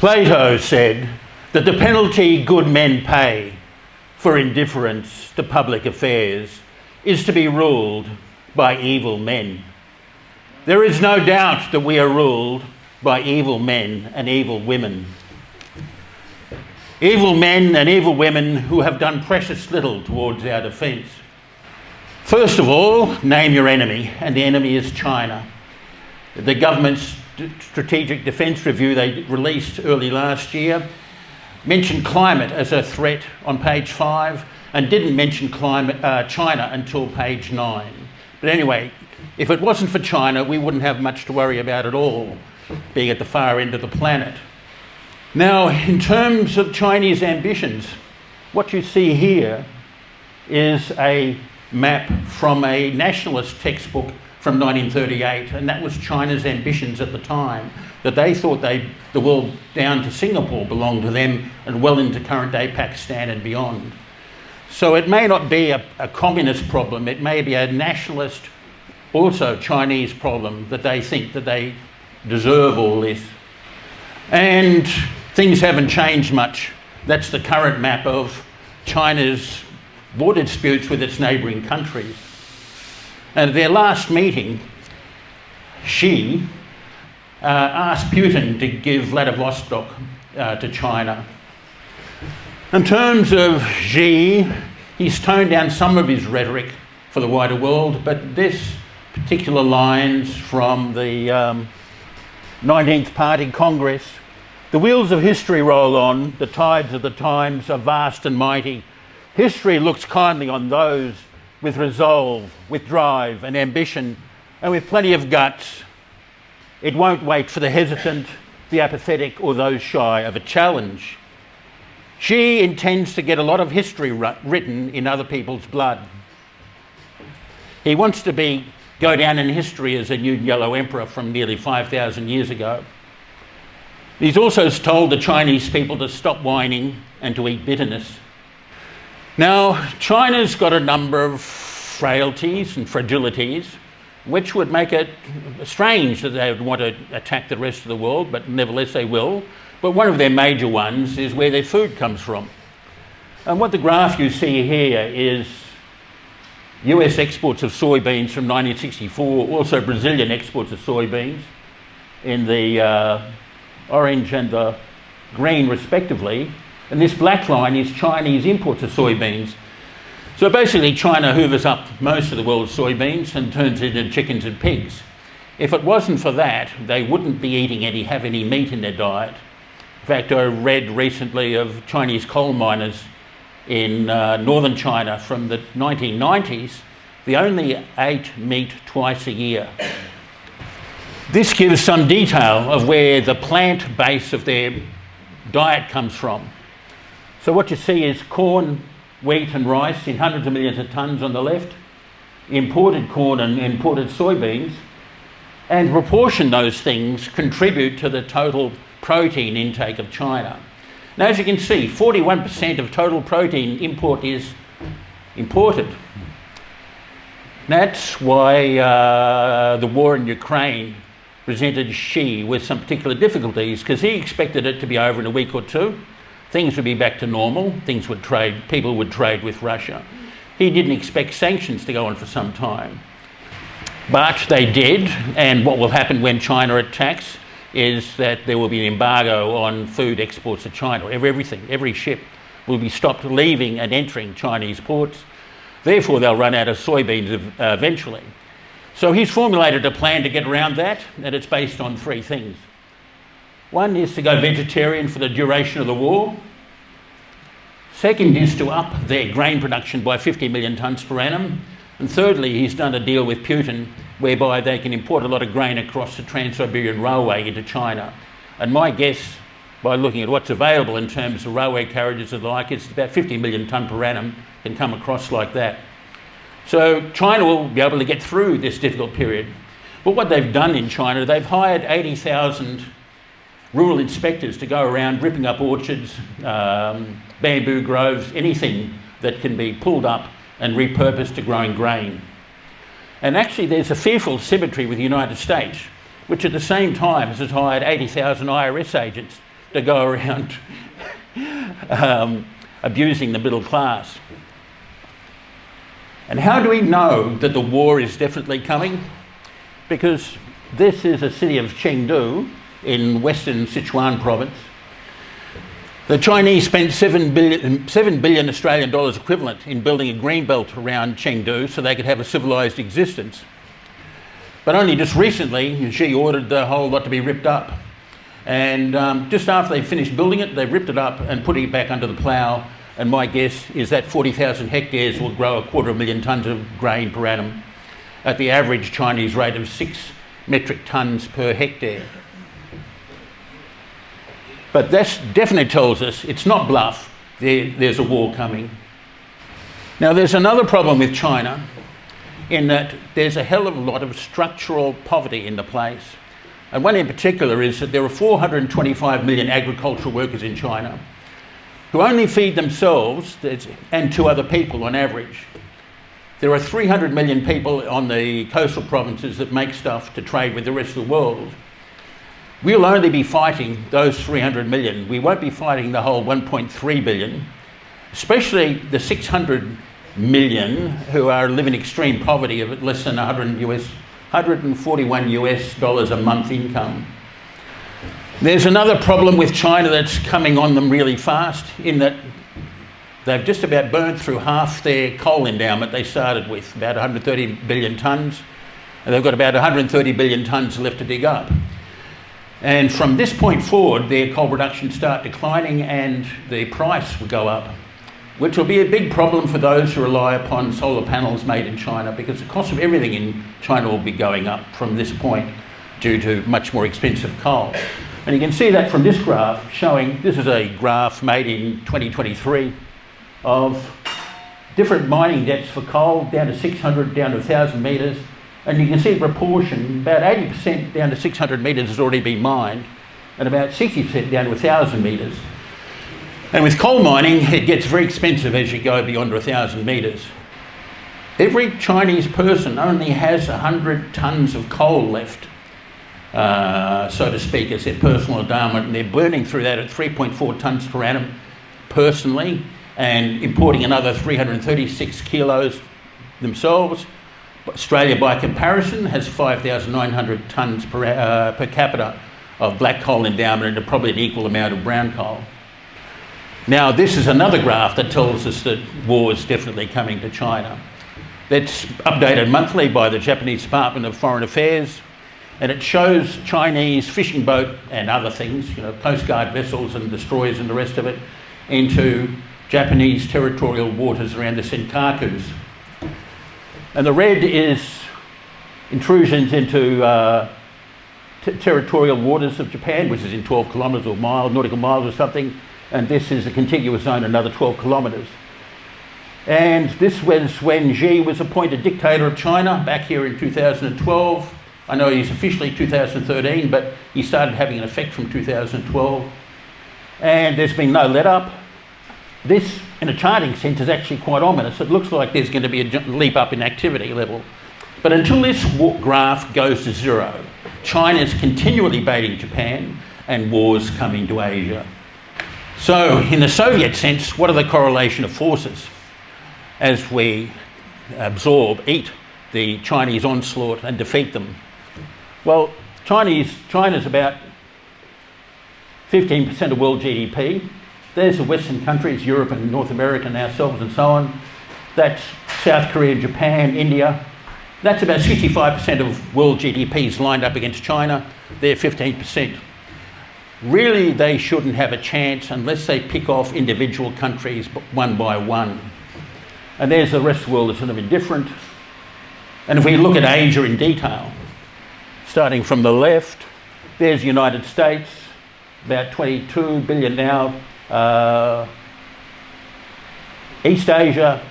Plato said that the penalty good men pay for indifference to public affairs is to be ruled by evil men. There is no doubt that we are ruled by evil men and evil women. Evil men and evil women who have done precious little towards our defence. First of all, name your enemy, and the enemy is China. The government's Strategic Defence Review they released early last year mentioned climate as a threat on page 5 and didn't mention China until page 9. But anyway, if it wasn't for China, we wouldn't have much to worry about at all, being at the far end of the planet. Now, in terms of Chinese ambitions, what you see here is a map from a nationalist textbook from 1938, and that was China's ambitions at the time, that they thought the world down to Singapore belonged to them and well into current-day Pakistan and beyond. So it may not be a communist problem, it may be a nationalist, also Chinese problem, that they think that they deserve all this. And things haven't changed much. That's the current map of China's border disputes with its neighbouring countries. And at their last meeting, Xi asked Putin to give Vladivostok to China. In terms of Xi, he's toned down some of his rhetoric for the wider world, but this particular lines from the 19th Party Congress: "The wheels of history roll on, the tides of the times are vast and mighty. History looks kindly on those with resolve, with drive and ambition, and with plenty of guts. It won't wait for the hesitant, the apathetic, or those shy of a challenge." Xi intends to get a lot of history written in other people's blood. He wants to go down in history as a new yellow emperor from nearly 5,000 years ago. He's also told the Chinese people to stop whining and to eat bitterness. Now, China's got a number of frailties and fragilities, which would make it strange that they would want to attack the rest of the world, but nevertheless they will. But one of their major ones is where their food comes from. And what the graph you see here is US exports of soybeans from 1964, also Brazilian exports of soybeans in the orange and the green respectively. And this black line is Chinese imports of soybeans. So basically China hoovers up most of the world's soybeans and turns it into chickens and pigs. If it wasn't for that, they wouldn't be have any meat in their diet. In fact, I read recently of Chinese coal miners in northern China from the 1990s. They only ate meat twice a year. This gives some detail of where the plant base of their diet comes from. So what you see is corn, wheat and rice in hundreds of millions of tonnes on the left, imported corn and imported soybeans, and proportion those things contribute to the total protein intake of China. Now, as you can see, 41% of total protein import is imported. That's why the war in Ukraine presented Xi with some particular difficulties, because he expected it to be over in a week or two. Things would be back to normal, people would trade with Russia. He didn't expect sanctions to go on for some time. But they did, and what will happen when China attacks is that there will be an embargo on food exports to China. Every ship will be stopped leaving and entering Chinese ports. Therefore, they'll run out of soybeans eventually. So he's formulated a plan to get around that, and it's based on 3 things. One is to go vegetarian for the duration of the war. Second is to up their grain production by 50 million tonnes per annum. And thirdly, he's done a deal with Putin whereby they can import a lot of grain across the Trans-Siberian Railway into China. And my guess, by looking at what's available in terms of railway carriages and the like, is about 50 million tonne per annum can come across like that. So China will be able to get through this difficult period. But what they've done in China, they've hired 80,000 rural inspectors to go around ripping up orchards, bamboo groves, anything that can be pulled up and repurposed to growing grain. And actually there's a fearful symmetry with the United States, which at the same time has hired 80,000 IRS agents to go around abusing the middle class. And how do we know that the war is definitely coming? Because this is a city of Chengdu in western Sichuan province. The Chinese spent 7 billion Australian dollars equivalent in building a green belt around Chengdu so they could have a civilised existence. But only just recently, Xi ordered the whole lot to be ripped up. And just after they finished building it, they ripped it up and put it back under the plough. And my guess is that 40,000 hectares will grow 250,000 tonnes of grain per annum at the average Chinese rate of 6 metric tonnes per hectare. But that definitely tells us it's not bluff, there's a war coming. Now there's another problem with China in that there's a hell of a lot of structural poverty in the place. And one in particular is that there are 425 million agricultural workers in China who only feed themselves and 2 other people on average. There are 300 million people on the coastal provinces that make stuff to trade with the rest of the world. We'll only be fighting those 300 million. We won't be fighting the whole 1.3 billion, especially the 600 million who are living in extreme poverty of less than 141 US dollars a month income. There's another problem with China that's coming on them really fast in that they've just about burned through half their coal endowment they started with, about 130 billion tonnes, and they've got about 130 billion tonnes left to dig up. And from this point forward, their coal production start declining and the price will go up, which will be a big problem for those who rely upon solar panels made in China, because the cost of everything in China will be going up from this point due to much more expensive coal. And you can see that from this graph showing, this is a graph made in 2023 of different mining depths for coal, down to 600, down to 1,000 metres. And you can see the proportion, about 80% down to 600 metres has already been mined, and about 60% down to 1,000 metres. And with coal mining, it gets very expensive as you go beyond 1,000 metres. Every Chinese person only has 100 tonnes of coal left, so to speak, as their personal endowment, and they're burning through that at 3.4 tonnes per annum personally, and importing another 336 kilos themselves. Australia, by comparison, has 5,900 tonnes per capita of black coal endowment and probably an equal amount of brown coal. Now, this is another graph that tells us that war is definitely coming to China. That's updated monthly by the Japanese Department of Foreign Affairs, and it shows Chinese fishing boat and other things, Coast Guard vessels and destroyers and the rest of it, into Japanese territorial waters around the Senkakus. And the red is intrusions into territorial waters of Japan, which is in 12 kilometres or nautical miles or something. And this is a contiguous zone, another 12 kilometres. And this was when Xi was appointed dictator of China back here in 2012. I know he's officially 2013, but he started having an effect from 2012. And there's been no let-up. This, in a charting sense, is actually quite ominous. It looks like there's going to be a leap up in activity level. But until this graph goes to zero, China's continually baiting Japan and wars coming to Asia. So, in the Soviet sense, what are the correlation of forces as we eat the Chinese onslaught and defeat them? Well, China's about 15% of world GDP. There's the Western countries, Europe and North America and ourselves and so on. That's South Korea, Japan, India. That's about 65% of world GDPs lined up against China. They're 15%. Really, they shouldn't have a chance unless they pick off individual countries one by one. And there's the rest of the world that's sort of indifferent. And if we look at Asia in detail, starting from the left, there's the United States, about 22 billion now. East Asia,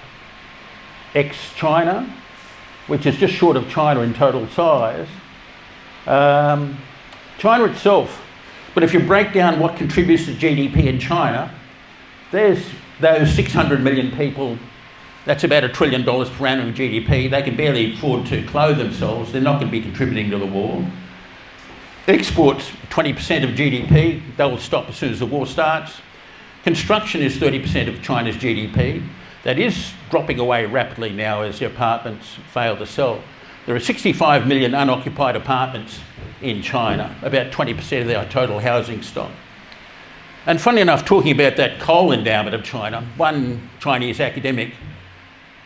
ex-China, which is just short of China in total size. China itself, but if you break down what contributes to GDP in China, there's those 600 million people, that's about $1 trillion per annum of GDP. They can barely afford to clothe themselves. They're not going to be contributing to the war. Exports 20% of GDP. They will stop as soon as the war starts. Construction is 30% of China's GDP. That is dropping away rapidly now as the apartments fail to sell. There are 65 million unoccupied apartments in China, about 20% of their total housing stock. And funny enough, talking about that coal endowment of China, one Chinese academic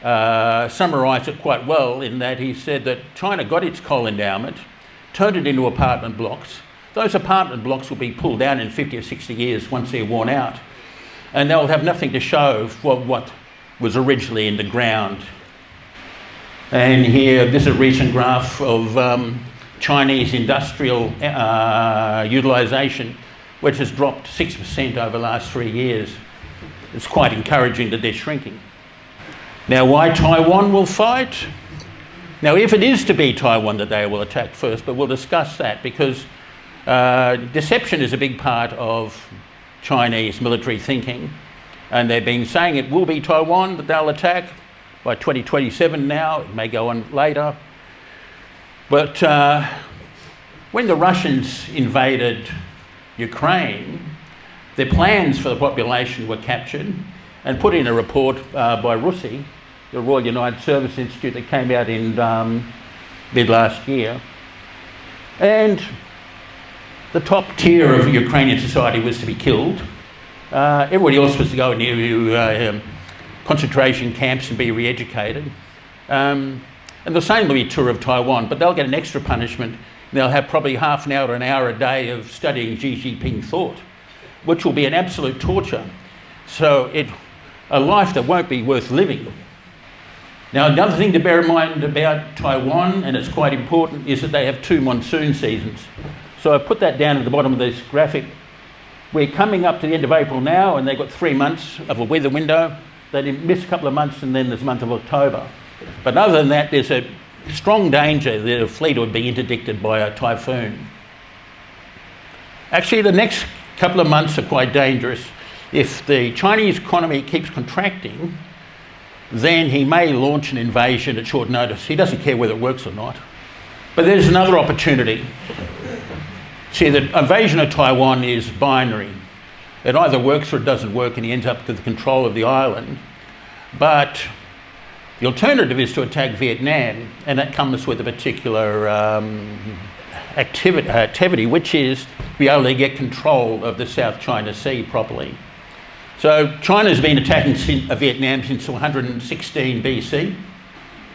summarised it quite well in that he said that China got its coal endowment, turned it into apartment blocks. Those apartment blocks will be pulled down in 50 or 60 years once they're worn out, and they'll have nothing to show for what was originally in the ground. And here, this is a recent graph of Chinese industrial utilisation, which has dropped 6% over the last 3 years. It's quite encouraging that they're shrinking. Now, why Taiwan will fight? Now, if it is to be Taiwan that they will attack first, but we'll discuss that because deception is a big part of Chinese military thinking, and they've been saying it will be Taiwan that they'll attack by 2027 now. It may go on later. But when the Russians invaded Ukraine, their plans for the population were captured and put in a report by RUSI, the Royal United Service Institute, that came out in mid last year. And the top tier of Ukrainian society was to be killed. Everybody else was to go into concentration camps and be re-educated. And the same will be true of Taiwan, but they'll get an extra punishment. They'll have probably half an hour to an hour a day of studying Xi Jinping thought, which will be an absolute torture. So a life that won't be worth living. Now, another thing to bear in mind about Taiwan, and it's quite important, is that they have 2 monsoon seasons. So I put that down at the bottom of this graphic. We're coming up to the end of April now, and they've got 3 months of a weather window. They miss a couple of months, and then there's the month of October. But other than that, there's a strong danger that a fleet would be interdicted by a typhoon. Actually, the next couple of months are quite dangerous. If the Chinese economy keeps contracting, then he may launch an invasion at short notice. He doesn't care whether it works or not. But there's another opportunity. See, the invasion of Taiwan is binary. It either works or it doesn't work, and he ends up with control of the island. But the alternative is to attack Vietnam, and that comes with a particular activity, which is to be able to get control of the South China Sea properly. So China's been attacking Vietnam since 116 BC.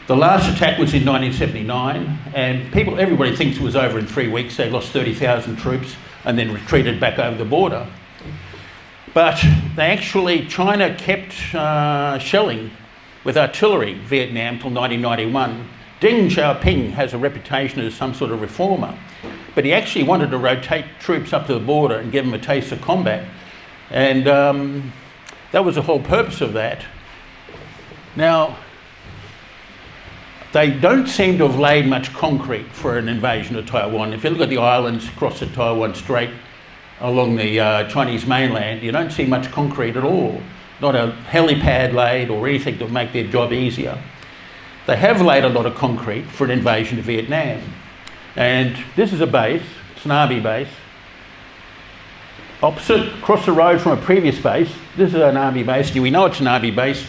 The last attack was in 1979, and everybody thinks it was over in 3 weeks. They lost 30,000 troops and then retreated back over the border. But China kept shelling with artillery Vietnam till 1991. Deng Xiaoping has a reputation as some sort of reformer, but he actually wanted to rotate troops up to the border and give them a taste of combat. And that was the whole purpose of that. Now, they don't seem to have laid much concrete for an invasion of Taiwan. If you look at the islands across the Taiwan Strait along the Chinese mainland, you don't see much concrete at all. Not a helipad laid or anything that would make their job easier. They have laid a lot of concrete for an invasion of Vietnam. And this is a base, it's an army base. Opposite, across the road from a previous base, this is an army base. We know it's an army base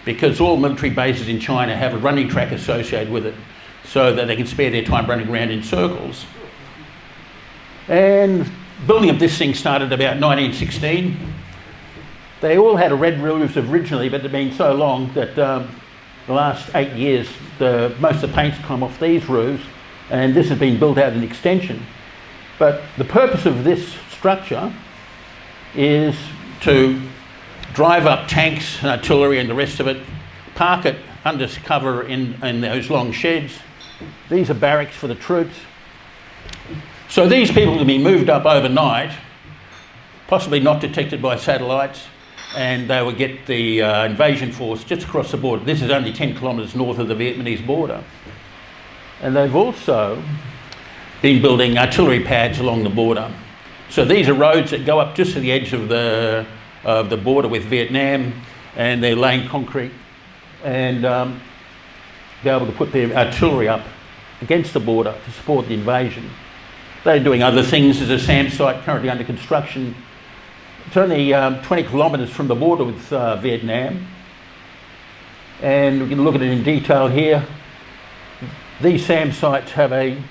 because all military bases in China have a running track associated with it so that they can spare their time running around in circles. And building of this thing started about 1916. They all had a red roofs originally, but they've been so long that the last 8 years, most of the paint's come off these roofs, and this has been built out an extension. But the purpose of this structure is to drive up tanks and artillery and the rest of it, park it under cover in those long sheds. These are barracks for the troops. So these people can be moved up overnight, possibly not detected by satellites, and they would get the invasion force just across the border. This is only 10 kilometres north of the Vietnamese border. And they've also been building artillery pads along the border. So these are roads that go up just to the edge of the border with Vietnam, and they're laying concrete and be able to put their artillery up against the border to support the invasion. They're doing other things. There's a SAM site currently under construction. It's only 20 kilometres from the border with Vietnam. And we can look at it in detail here. These SAM sites have a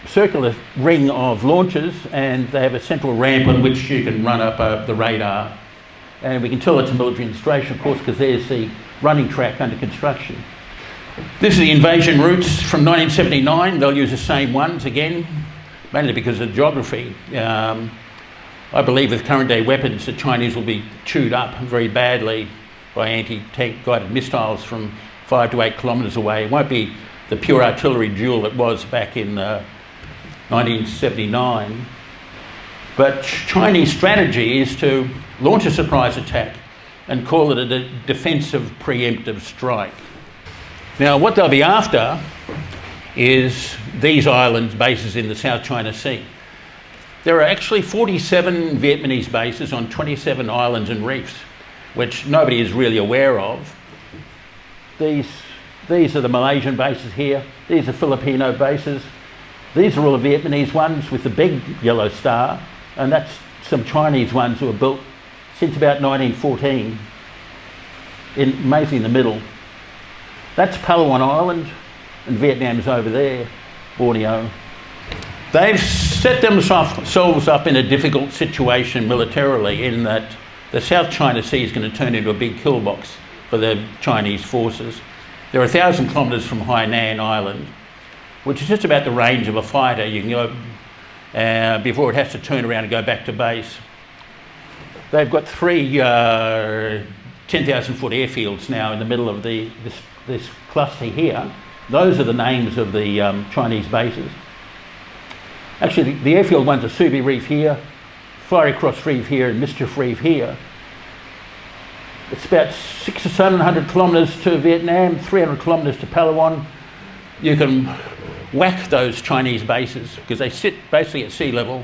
circular ring of launches, and they have a central ramp on which you can run up the radar. And we can tell it's a military installation, of course, because there's the running track under construction. This is the invasion routes from 1979. They'll use the same ones again, mainly because of geography. I believe with current day weapons, the Chinese will be chewed up very badly by anti-tank guided missiles from 5 to 8 kilometres away. It won't be the pure artillery duel it was back in 1979. But Chinese strategy is to launch a surprise attack and call it a defensive preemptive strike. Now, what they'll be after is these islands, bases in the South China Sea. There are actually 47 Vietnamese bases on 27 islands and reefs, which nobody is really aware of. These are the Malaysian bases here. These are Filipino bases. These are all the Vietnamese ones with the big yellow star, and that's some Chinese ones who were built since about 1914, mostly in the middle. That's Palawan Island, and Vietnam's over there, Borneo. They've set themselves up in a difficult situation militarily, in that the South China Sea is going to turn into a big kill box for the Chinese forces. They're 1,000 kilometres from Hainan Island, which is just about the range of a fighter. You can go before it has to turn around and go back to base. They've got 3 10,000-foot airfields now in the middle of this cluster here. Those are the names of the Chinese bases. Actually, the airfield ones are Subi Reef here, Fiery Cross Reef here, and Mischief Reef here. It's about 600 or 700 kilometres to Vietnam, 300 kilometres to Palawan. You can whack those Chinese bases because they sit basically at sea level.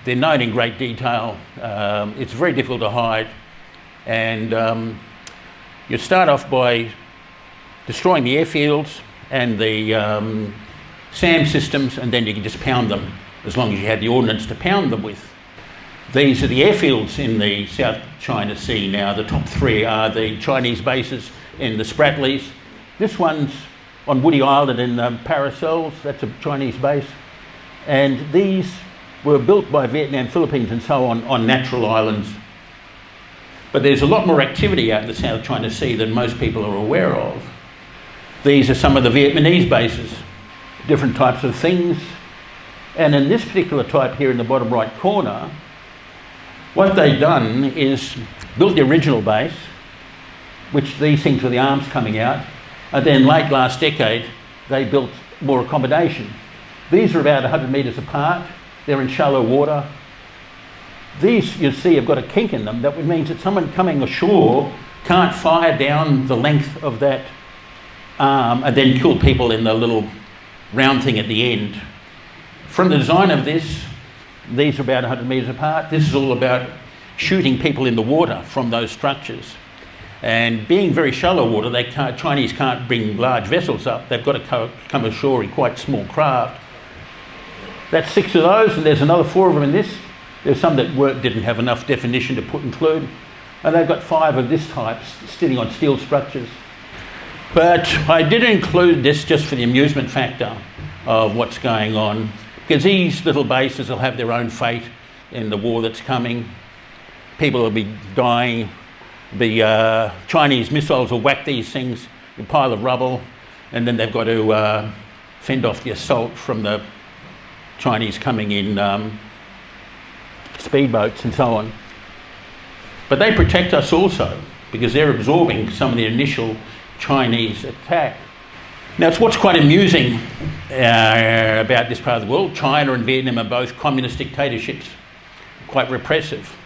They're known in great detail. It's very difficult to hide. And you start off by destroying the airfields and the SAM systems, and then you can just pound them as long as you had the ordnance to pound them with. These are the airfields in the South China Sea now. The top 3 are the Chinese bases in the Spratlys. This one's on Woody Island in Paracels. That's a Chinese base. And these were built by Vietnam, Philippines and so on natural islands. But there's a lot more activity out in the South China Sea than most people are aware of. These are some of the Vietnamese bases, different types of things. And in this particular type here in the bottom right corner, what they've done is built the original base, which these things were the arms coming out, and then late last decade they built more accommodation. These are about 100 metres apart. They're in shallow water. These, you see, have got a kink in them. That means that someone coming ashore can't fire down the length of that arm and then kill people in the little round thing at the end. From the design of this, these are about 100 metres apart. This is all about shooting people in the water from those structures. And being very shallow water, Chinese can't bring large vessels up. They've got to come ashore in quite small craft. That's 6 of those, and there's another 4 of them in this. There's some that didn't have enough definition to include. And they've got 5 of this type sitting on steel structures. But I did include this just for the amusement factor of what's going on, because these little bases will have their own fate in the war that's coming. People will be dying. The Chinese missiles will whack these things, a pile of rubble, and then they've got to fend off the assault from the Chinese coming in speedboats and so on. But they protect us also, because they're absorbing some of the initial Chinese attack. Now, it's what's quite amusing about this part of the world. China and Vietnam are both communist dictatorships, quite repressive.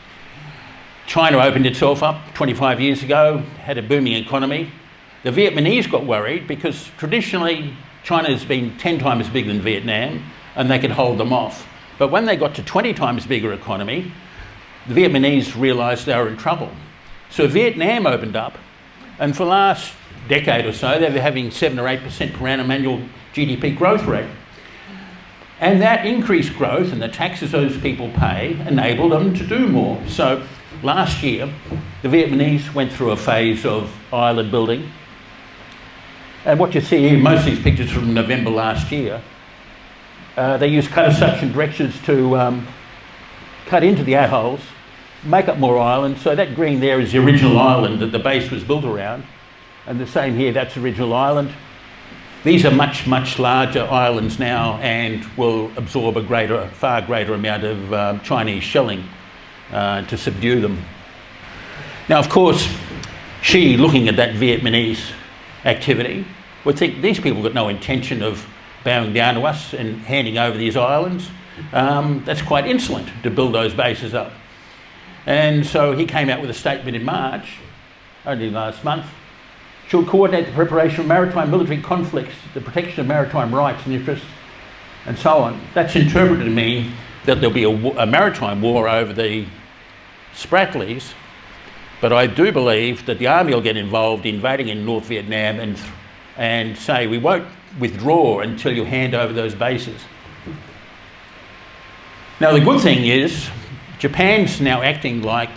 China opened itself up 25 years ago, had a booming economy. The Vietnamese got worried because traditionally China has been 10 times bigger than Vietnam and they could hold them off. But when they got to 20 times bigger economy, the Vietnamese realised they were in trouble. So Vietnam opened up, and for the last decade or so, they were having 7 or 8% per annum annual GDP growth rate. And that increased growth and the taxes those people pay enabled them to do more. So last year, the Vietnamese went through a phase of island building. And what you see here, most of these pictures from November last year, they used cutter suction directions to cut into the atolls, make up more islands. So that green there is the original island that the base was built around. And the same here, that's the original island. These are much, much larger islands now and will absorb a far greater amount of Chinese shelling to subdue them. Now, of course, Xi, looking at that Vietnamese activity, would think these people got no intention of bowing down to us and handing over these islands. That's quite insolent to build those bases up. And so he came out with a statement in March, only last month, should coordinate the preparation of maritime military conflicts, the protection of maritime rights and interests, and so on. That's interpreted to mean that there'll be a maritime war over the Spratlys, but I do believe that the army will get involved invading in North Vietnam and say, we won't withdraw until you hand over those bases. Now, the good thing is, Japan's now acting like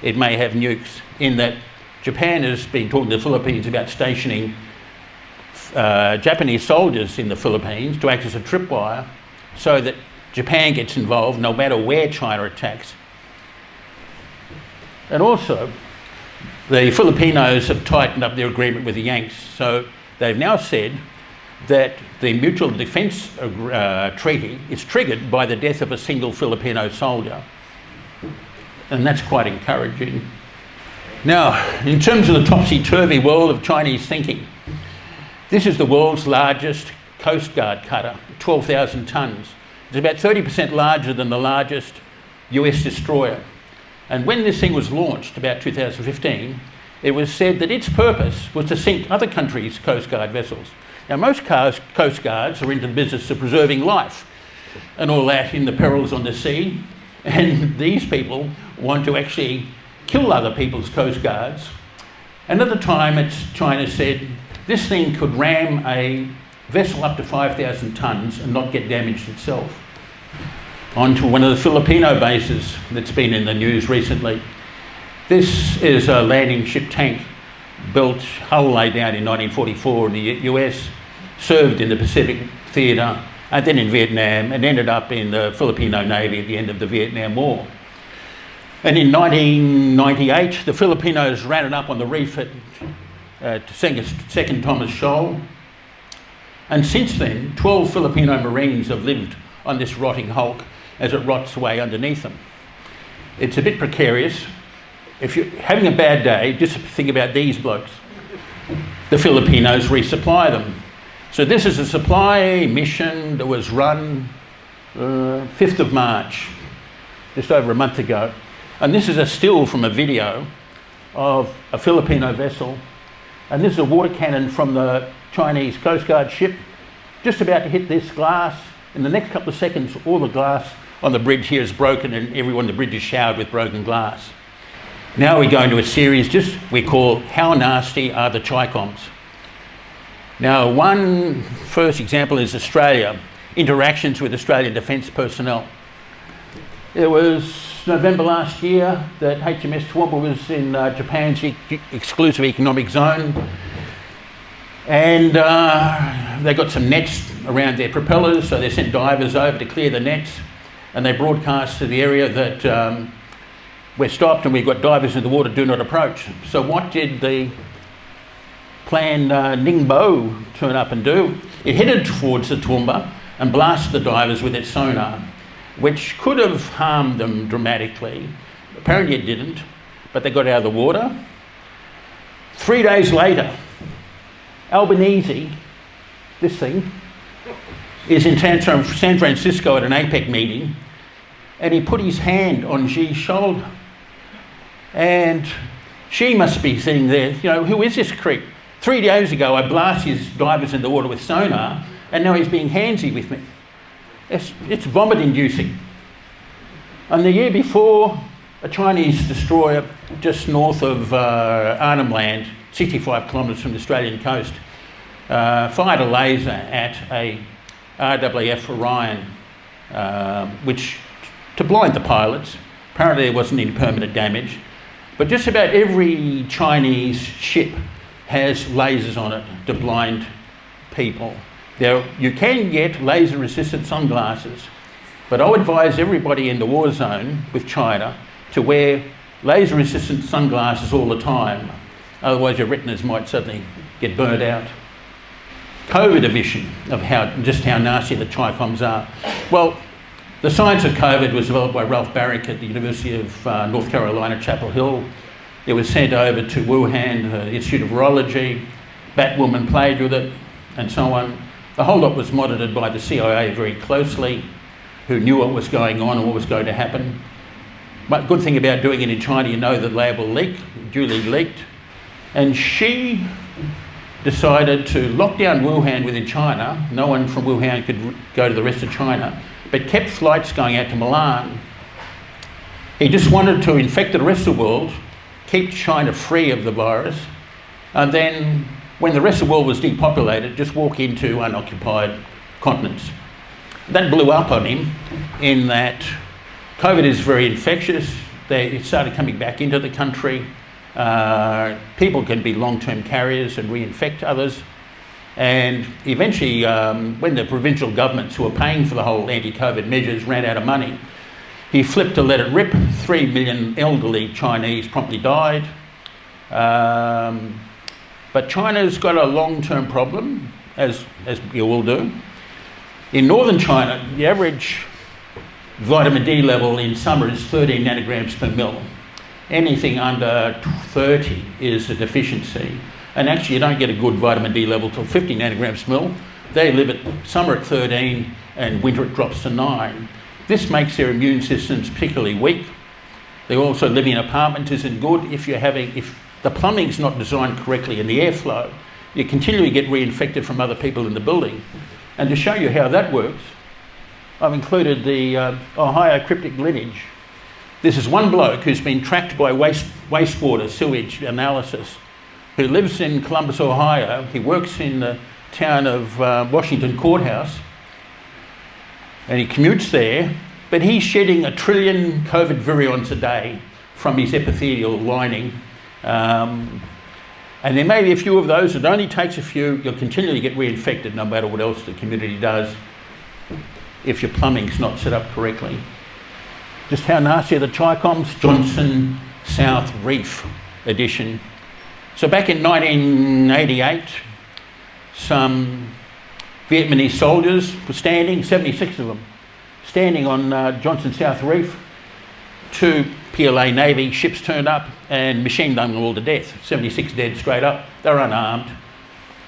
it may have nukes, in that Japan has been talking to the Philippines about stationing Japanese soldiers in the Philippines to act as a tripwire so that Japan gets involved no matter where China attacks. And also, the Filipinos have tightened up their agreement with the Yanks, so they've now said that the mutual defence treaty is triggered by the death of a single Filipino soldier. And that's quite encouraging. Now, in terms of the topsy-turvy world of Chinese thinking, this is the world's largest Coast Guard cutter, 12,000 tonnes. It's about 30% larger than the largest US destroyer. And when this thing was launched, about 2015, it was said that its purpose was to sink other countries' Coast Guard vessels. Now, most Coast Guards are into the business of preserving life and all that in the perils on the sea. And these people want to actually kill other people's Coast Guards. And at the time, China said this thing could ram a vessel up to 5,000 tonnes and not get damaged itself. Onto one of the Filipino bases that's been in the news recently. This is a landing ship tank built, hull laid down in 1944 in the US, served in the Pacific Theatre and then in Vietnam, and ended up in the Filipino Navy at the end of the Vietnam War. And in 1998, the Filipinos ran it up on the reef at Second Thomas Shoal. And since then, 12 Filipino Marines have lived on this rotting hulk as it rots away underneath them. It's a bit precarious. If you're having a bad day, just think about these blokes. The Filipinos resupply them. So this is a supply mission that was run 5th of March, just over a month ago. And this is a still from a video of a Filipino vessel. And this is a water cannon from the Chinese Coast Guard ship, just about to hit this glass. In the next couple of seconds, all the glass on the bridge here is broken and everyone on the bridge is showered with broken glass. Now we go into a series we call How Nasty Are the Chi-Coms? Now, one first example is Australia, interactions with Australian defence personnel. It was November last year that HMS Toowoomba was in Japan's exclusive economic zone, and they got some nets around their propellers, so they sent divers over to clear the nets, and they broadcast to the area that we're stopped and we've got divers in the water, do not approach. So what did the planned Ningbo turn up and do? It headed towards the Toowoomba and blasted the divers with its sonar, which could have harmed them dramatically. Apparently it didn't, but they got out of the water. 3 days later, Albanese, this thing, is in San Francisco at an APEC meeting, and he put his hand on Xi's shoulder. And Xi must be sitting there, you know, who is this creep? 3 days ago I blasted his divers in the water with sonar, and now he's being handsy with me. It's vomit-inducing. And the year before, a Chinese destroyer just north of Arnhem Land, 65 kilometres from the Australian coast, fired a laser at a RWF Orion which to blind the pilots. Apparently there wasn't any permanent damage, but just about every Chinese ship has lasers on it to blind people. You can get laser-resistant sunglasses, but I would advise everybody in the war zone with China to wear laser-resistant sunglasses all the time. Otherwise your retinas might suddenly get burnt out. COVID edition of just how nasty the Chi-Coms are. Well, the science of COVID was developed by Ralph Barrick at the University of North Carolina, Chapel Hill. It was sent over to Wuhan, the Institute of Virology. Batwoman played with it, and so on. The whole lot was monitored by the CIA very closely, who knew what was going on and what was going to happen. But good thing about doing it in China, you know the lab will leak, duly leaked. And she decided to lock down Wuhan within China. No one from Wuhan could go to the rest of China, but kept flights going out to Milan. He just wanted to infect the rest of the world, keep China free of the virus, and then when the rest of the world was depopulated, just walk into unoccupied continents. That blew up on him in that COVID is very infectious. It started coming back into the country. People can be long-term carriers and reinfect others. And eventually, when the provincial governments who were paying for the whole anti-COVID measures ran out of money, he flipped to let it rip. 3 million elderly Chinese promptly died. But China's got a long-term problem, as you all do. In northern China, the average vitamin D level in summer is 13 nanograms per mil. Anything under 30 is a deficiency. And actually you don't get a good vitamin D level till 50 nanograms per mil. They live at summer at 13 and winter it drops to 9. This makes their immune systems particularly weak. They also living in apartments isn't good. If the plumbing's not designed correctly in the airflow, you continually get reinfected from other people in the building. And to show you how that works, I've included the Ohio cryptic lineage. This is one bloke who's been tracked by wastewater sewage analysis, who lives in Columbus, Ohio. He works in the town of Washington Courthouse, and he commutes there, but he's shedding 1 trillion COVID virions a day from his epithelial lining. And there may be a few of those. It only takes a few. You'll continually get reinfected no matter what else the community does if your plumbing's not set up correctly. Just how nasty are the Chi-Coms? Johnson South Reef edition. So back in 1988, some Vietnamese soldiers were standing, 76 of them, standing on Johnson South Reef. 2 PLA Navy ships turned up and machine gunned them all to death. 76 dead straight up. They were unarmed.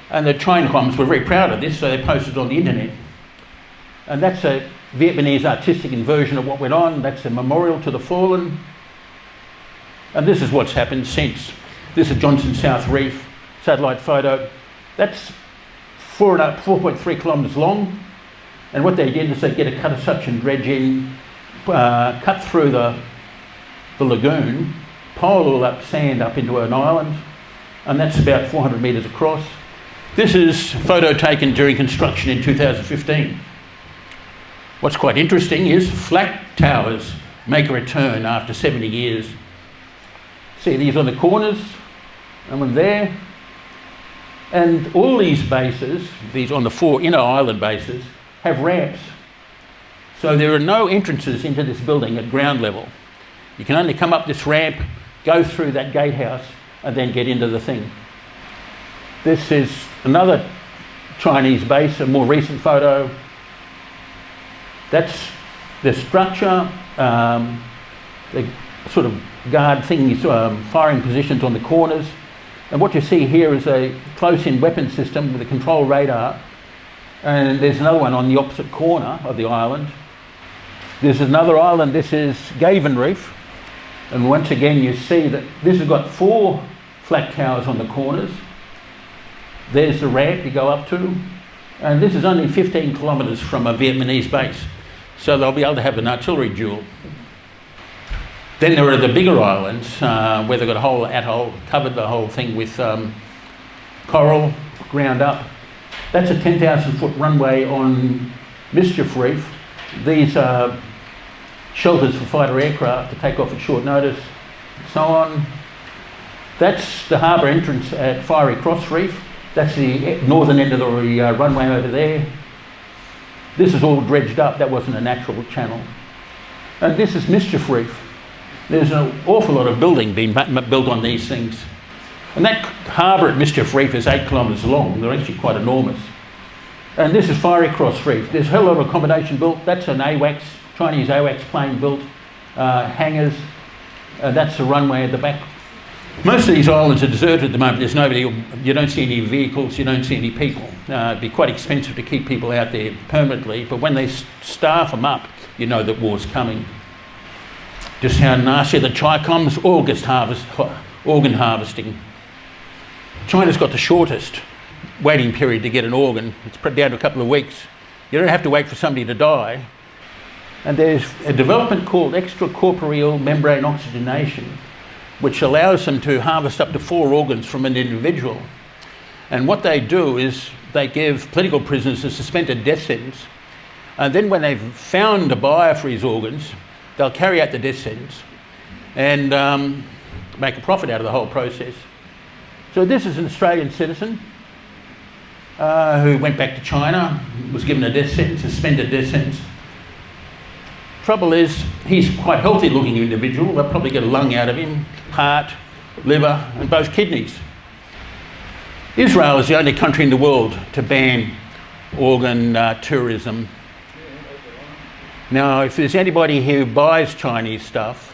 And the Chi-Coms were very proud of this, so they posted on the internet. And that's a Vietnamese artistic version of what went on. That's a memorial to the fallen. And this is what's happened since. This is Johnson South Reef, satellite photo. That's 4.3 kilometres long. And what they did is they get a cutter suction dredge in, cut through the lagoon, pile all that sand up into an island, and that's about 400 metres across. This is a photo taken during construction in 2015. What's quite interesting is flat towers make a return after 70 years. See these on the corners, and one there. And all these bases, these on the 4 inner island bases, have ramps. So there are no entrances into this building at ground level. You can only come up this ramp, go through that gatehouse, and then get into the thing. This is another Chinese base, a more recent photo. That's the structure, the sort of guard things, firing positions on the corners. And what you see here is a close-in weapon system with a control radar. And there's another one on the opposite corner of the island. There's another island, this is Gaven Reef. And once again you see that this has got 4 flat towers on the corners. There's the ramp you go up to. And this is only 15 kilometres from a Vietnamese base. So they'll be able to have an artillery duel. Then there are the bigger islands where they've got a whole atoll, covered the whole thing with coral, ground up. That's a 10,000 foot runway on Mischief Reef. These are shelters for fighter aircraft to take off at short notice, and so on. That's the harbour entrance at Fiery Cross Reef. That's the northern end of the runway over there. This is all dredged up. That wasn't a natural channel. And this is Mischief Reef. There's an awful lot of building being built on these things. And that harbour at Mischief Reef is 8 kilometres long. They're actually quite enormous. And this is Fiery Cross Reef. There's a hell lot of accommodation built. That's an AWACS, Chinese AWACS plane built. Hangars. That's the runway at the back. Most of these islands are deserted at the moment. There's nobody, you don't see any vehicles, you don't see any people. It'd be quite expensive to keep people out there permanently, but when they staff them up, you know that war's coming. Just how nasty the Chi-Coms, organ harvesting. China's got the shortest waiting period to get an organ. It's down to a couple of weeks. You don't have to wait for somebody to die. And there's a development called extracorporeal membrane oxygenation, which allows them to harvest up to 4 organs from an individual. And what they do is they give political prisoners a suspended death sentence, and then when they've found a buyer for his organs, they'll carry out the death sentence and make a profit out of the whole process. So this is an Australian citizen who went back to China, was given a death sentence, suspended death sentence. Trouble is, he's quite healthy looking individual. They'll probably get a lung out of him, heart, liver, and both kidneys. Israel is the only country in the world to ban organ tourism. Now, if there's anybody who buys Chinese stuff,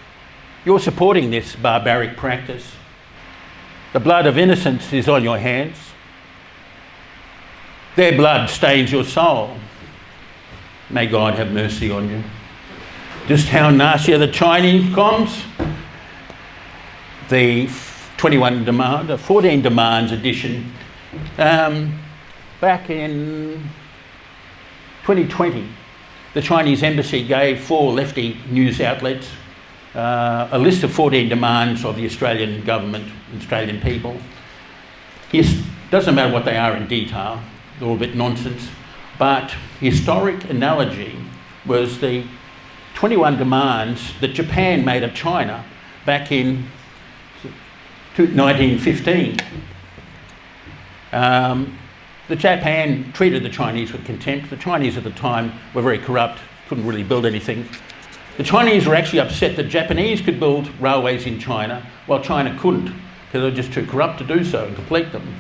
you're supporting this barbaric practice. The blood of innocents is on your hands. Their blood stains your soul. May God have mercy on you. Just how nasty are the Chinese comms? The 14 demands edition. Back in 2020, the Chinese embassy gave 4 lefty news outlets a list of 14 demands of the Australian government, Australian people. It doesn't matter what they are in detail, they're all a bit nonsense, but historic analogy was the 21 demands that Japan made of China back in 1915. The Japan treated the Chinese with contempt. The Chinese at the time were very corrupt, couldn't really build anything. The Chinese were actually upset that Japanese could build railways in China while China couldn't, because they were just too corrupt to do so and complete them.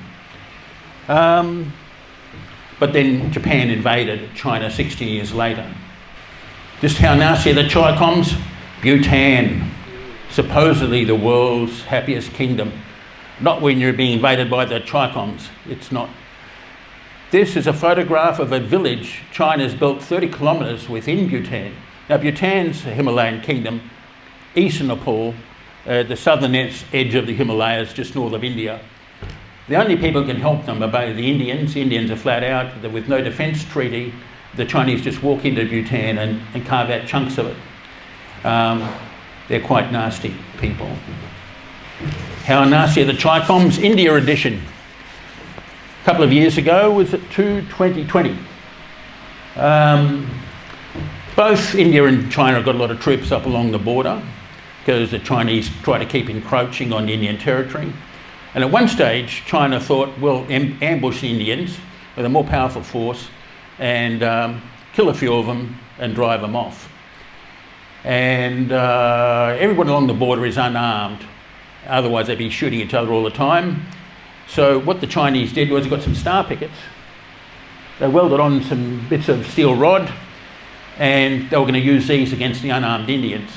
But then Japan invaded China 60 years later. Just how nasty are the Chi-Coms? Bhutan, supposedly the world's happiest kingdom. Not when you're being invaded by the Chi-Coms, it's not. This is a photograph of a village China's built 30 kilometres within Bhutan. Now Bhutan's a Himalayan kingdom, eastern Nepal, the southern edge of the Himalayas, just north of India. The only people who can help them are the Indians. The Indians are flat out, they're with no defence treaty. The Chinese just walk into Bhutan and carve out chunks of it. They're quite nasty people. How nasty are the Chi-Coms? India edition. A couple of years ago was at 2020. Both India and China have got a lot of troops up along the border because the Chinese try to keep encroaching on Indian territory. And at one stage, China thought, we'll ambush the Indians with a more powerful force and kill a few of them and drive them off. And everyone along the border is unarmed. Otherwise, they'd be shooting each other all the time. So what the Chinese did was they got some star pickets. They welded on some bits of steel rod, and they were going to use these against the unarmed Indians.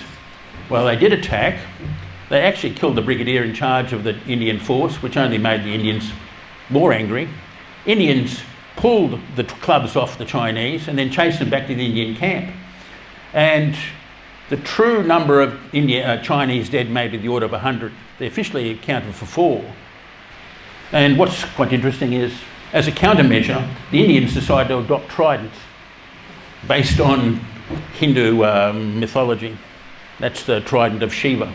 Well, they did attack. They actually killed the brigadier in charge of the Indian force, which only made the Indians more angry. Indians pulled the clubs off the Chinese and then chased them back to the Indian camp. And the true number of Chinese dead may be the order of 100. They officially accounted for 4. And what's quite interesting is, as a countermeasure, the Indians decided to adopt tridents based on Hindu mythology. That's the trident of Shiva.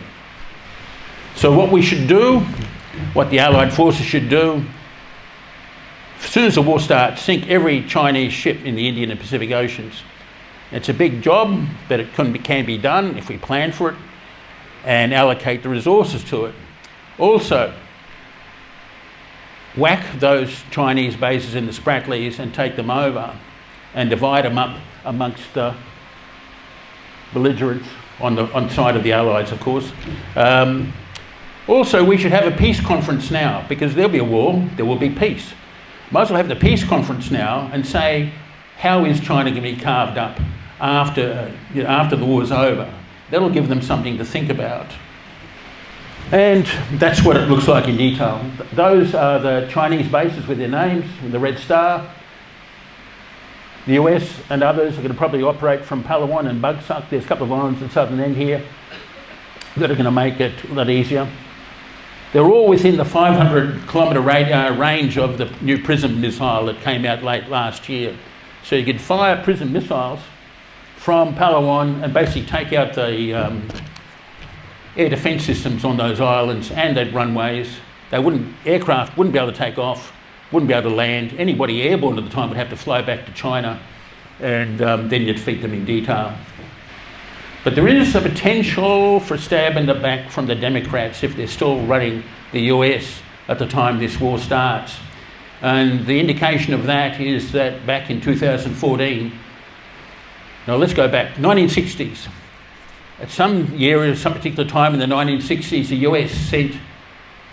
So what we should do, what the Allied forces should do, as soon as the war starts, sink every Chinese ship in the Indian and Pacific Oceans. It's a big job, but it can be done if we plan for it and allocate the resources to it. Also, whack those Chinese bases in the Spratlys and take them over and divide them up amongst the belligerents on the side of the Allies, of course. Also, we should have a peace conference now, because there'll be a war, there will be peace. Might as well have the peace conference now and say, how is China going to be carved up after the war's over? That'll give them something to think about. And that's what it looks like in detail. Those are the Chinese bases with their names, with the red star. The US and others are going to probably operate from Palawan and Bugsuck. There's a couple of islands at the southern end here that are going to make it a lot easier. They're all within the 500 kilometre range of the new PRISM missile that came out late last year. So you could fire PRISM missiles from Palawan and basically take out the air defence systems on those islands and at runways. Aircraft wouldn't be able to take off, wouldn't be able to land. Anybody airborne at the time would have to fly back to China, and then you'd defeat them in detail. But there is a potential for a stab in the back from the Democrats if they're still running the US at the time this war starts. And the indication of that is that back in 2014, now let's go back, 1960s. At some particular time in the 1960s, the US sent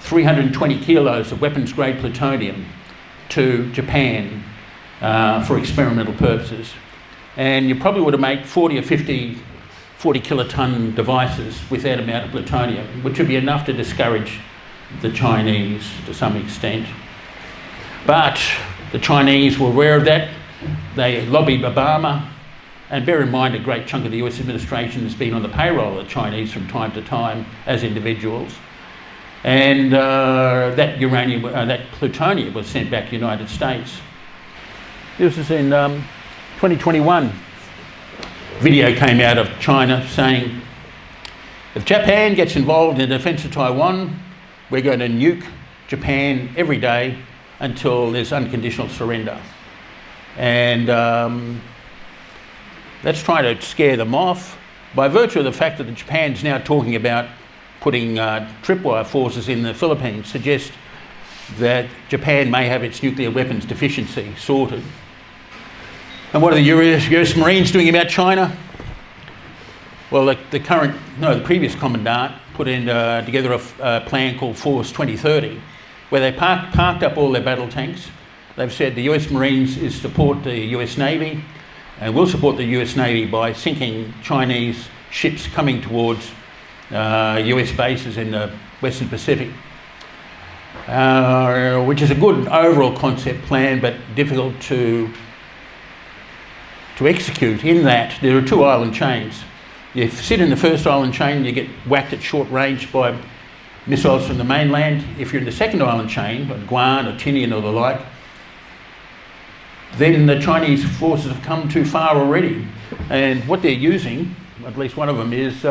320 kilos of weapons-grade plutonium to Japan for experimental purposes. And you probably would have made 40 or 50 kiloton devices with that amount of plutonium, which would be enough to discourage the Chinese to some extent. But the Chinese were aware of that. They lobbied Obama. And bear in mind, a great chunk of the US administration has been on the payroll of the Chinese from time to time as individuals. And that plutonium was sent back to the United States. This was in 2021. Video came out of China saying, if Japan gets involved in the defence of Taiwan, we're going to nuke Japan every day until there's unconditional surrender. And that's trying to scare them off by virtue of the fact that Japan's now talking about putting tripwire forces in the Philippines, suggests that Japan may have its nuclear weapons deficiency sorted. And what are the US Marines doing about China? Well, the previous commandant put together a plan called Force 2030, where they parked up all their battle tanks. They've said the US Marines is support the US Navy, and will support the US Navy by sinking Chinese ships coming towards US bases in the Western Pacific, which is a good overall concept plan, but difficult to execute in that there are two island chains. You sit in the first island chain, you get whacked at short range by missiles from the mainland. If you're in the second island chain, like Guam or Tinian or the like, then the Chinese forces have come too far already. And what they're using, at least one of them, is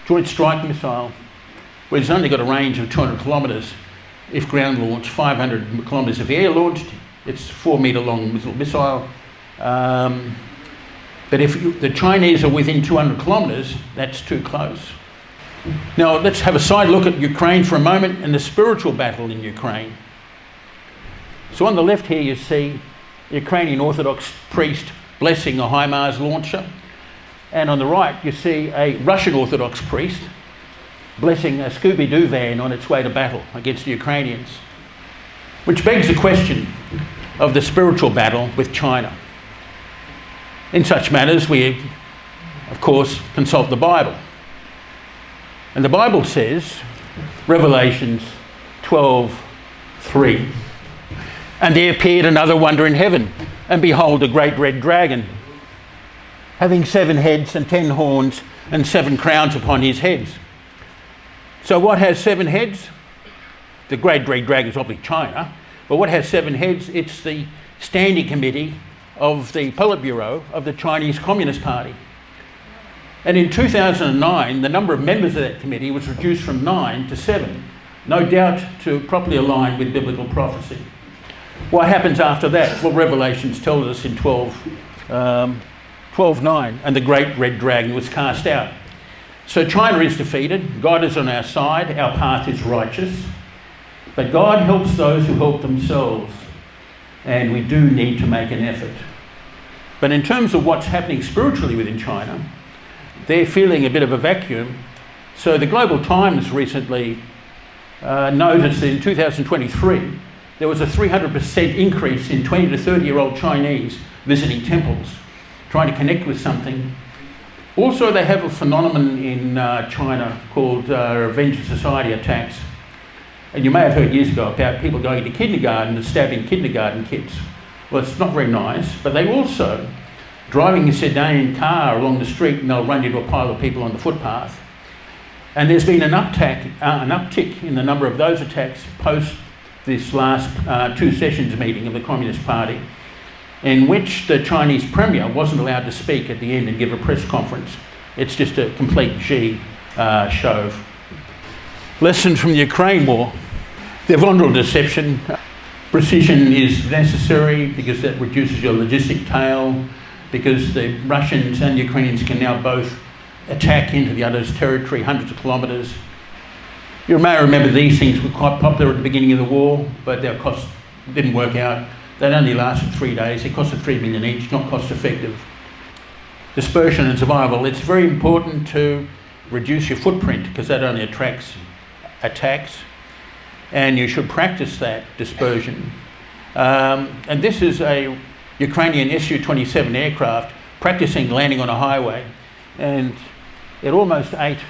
Joint Strike Missile, where it's only got a range of 200 kilometres if ground launched, 500 kilometres if air launched. It's 4 metre long missile. But if the Chinese are within 200 kilometres, that's too close. Now let's have a side look at Ukraine for a moment and the spiritual battle in Ukraine. So on the left here you see a Ukrainian Orthodox priest blessing a HIMARS launcher, and on the right you see a Russian Orthodox priest blessing a Scooby-Doo van on its way to battle against the Ukrainians, which begs the question of the spiritual battle with China. In such matters we, of course, consult the Bible. And the Bible says, Revelations 12:3, and there appeared another wonder in heaven, and behold, a great red dragon, having 7 heads and 10 horns and 7 crowns upon his heads. So what has 7 heads? The great red dragon is obviously China, but what has 7 heads? It's the standing committee of the Politburo of the Chinese Communist Party. And in 2009, the number of members of that committee was reduced from 9 to 7, no doubt to properly align with biblical prophecy. What happens after that? Well, Revelations tells us in 12:12, 12:9, and the great red dragon was cast out. So China is defeated, God is on our side, our path is righteous, but God helps those who help themselves, and we do need to make an effort. But in terms of what's happening spiritually within China, they're feeling a bit of a vacuum. So the Global Times recently noticed that in 2023, there was a 300% increase in 20 to 30-year-old Chinese visiting temples, trying to connect with something. Also, they have a phenomenon in China called Revenge of Society attacks. And you may have heard years ago about people going to kindergarten and stabbing kindergarten kids. Well, it's not very nice, but they also driving a sedan car along the street and they'll run into a pile of people on the footpath. And there's been an uptick in the number of those attacks post this last two sessions meeting of the Communist Party, in which the Chinese Premier wasn't allowed to speak at the end and give a press conference. It's just a complete show. Lesson from the Ukraine war. They're vulnerable to deception. Precision is necessary because that reduces your logistic tail, because the Russians and Ukrainians can now both attack into the other's territory hundreds of kilometres. You may remember these things were quite popular at the beginning of the war, but their cost didn't work out. They only lasted 3 days. They costed $3 million each, not cost effective. Dispersion and survival. It's very important to reduce your footprint because that only attracts attacks, and you should practice that dispersion. And this is a Ukrainian Su-27 aircraft practicing landing on a highway, and it almost ate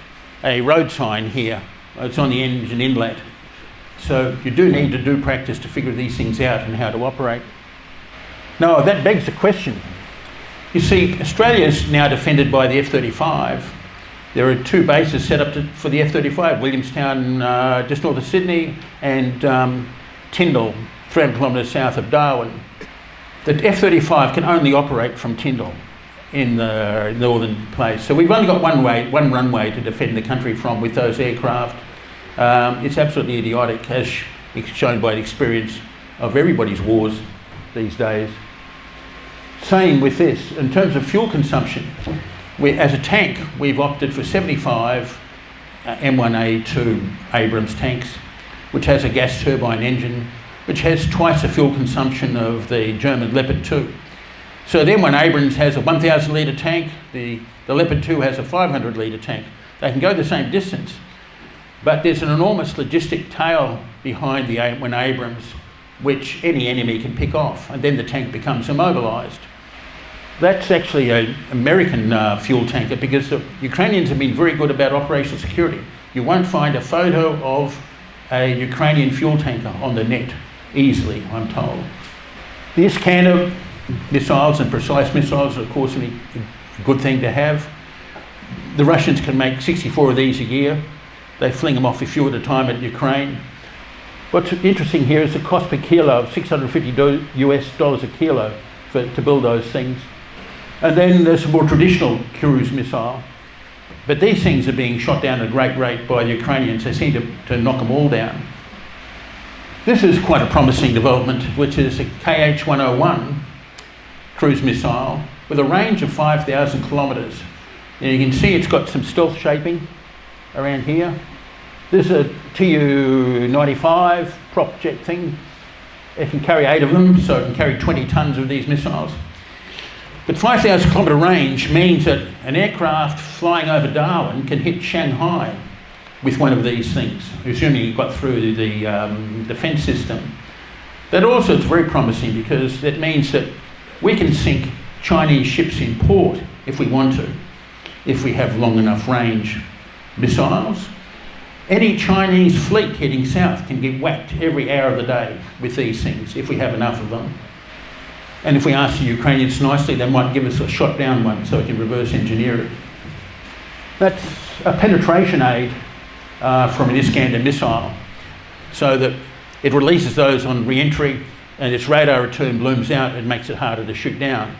a road sign here. It's on the engine inlet. So you do need to do practice to figure these things out and how to operate. Now that begs the question. You see, Australia is now defended by the F-35. There are 2 bases set up for the F-35, Williamstown just north of Sydney and Tyndall, 300 kilometres south of Darwin. The F-35 can only operate from Tyndall in the northern place. So we've only got one runway to defend the country from with those aircraft. It's absolutely idiotic, as shown by the experience of everybody's wars these days. Same with this, in terms of fuel consumption. As a tank, we've opted for 75 M1A2 Abrams tanks, which has a gas turbine engine, which has twice the fuel consumption of the German Leopard 2. So the M1 Abrams has a 1,000 litre tank, the Leopard 2 has a 500 litre tank. They can go the same distance, but there's an enormous logistic tail behind the M1 Abrams, which any enemy can pick off, and then the tank becomes immobilised. That's actually an American fuel tanker, because the Ukrainians have been very good about operational security. You won't find a photo of a Ukrainian fuel tanker on the net easily, I'm told. The Iskander missiles and precise missiles are, of course, a good thing to have. The Russians can make 64 of these a year. They fling them off a few at a time at Ukraine. What's interesting here is the cost per kilo of $650 US a kilo to build those things. And then there's a more traditional cruise missile. But these things are being shot down at a great rate by the Ukrainians. They seem to knock them all down. This is quite a promising development, which is a KH-101 cruise missile with a range of 5,000 kilometres. And you can see it's got some stealth shaping around here. This is a Tu-95 prop jet thing. It can carry 8 of them, so it can carry 20 tonnes of these missiles. But 5,000 kilometre range means that an aircraft flying over Darwin can hit Shanghai with one of these things, assuming it got through the defence system. That also is very promising because that means that we can sink Chinese ships in port if we want to, if we have long enough range missiles. Any Chinese fleet heading south can get whacked every hour of the day with these things if we have enough of them. And if we ask the Ukrainians nicely, they might give us a shot down one so we can reverse engineer it. That's a penetration aid from an Iskander missile, so that it releases those on re-entry and its radar return blooms out and makes it harder to shoot down.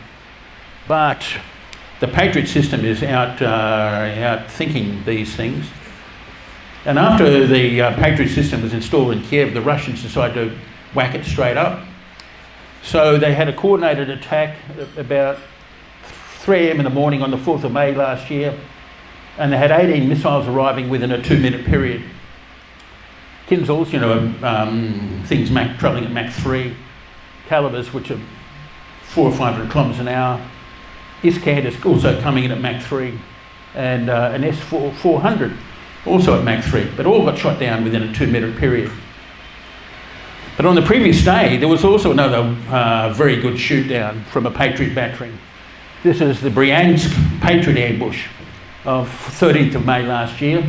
But the Patriot system is out thinking these things. And after the Patriot system was installed in Kiev, the Russians decided to whack it straight up. So they had a coordinated attack about 3 a.m. in the morning on the 4th of May last year, and they had 18 missiles arriving within a 2-minute period. Kinzels, things travelling at Mach 3, calibers which are 400 or 500 kilometres an hour. Iskander is also coming in at Mach 3, and an S400 also at Mach 3, but all got shot down within a 2-minute period. But on the previous day, there was also another very good shoot down from a Patriot battery. This is the Bryansk Patriot ambush of 13th of May last year.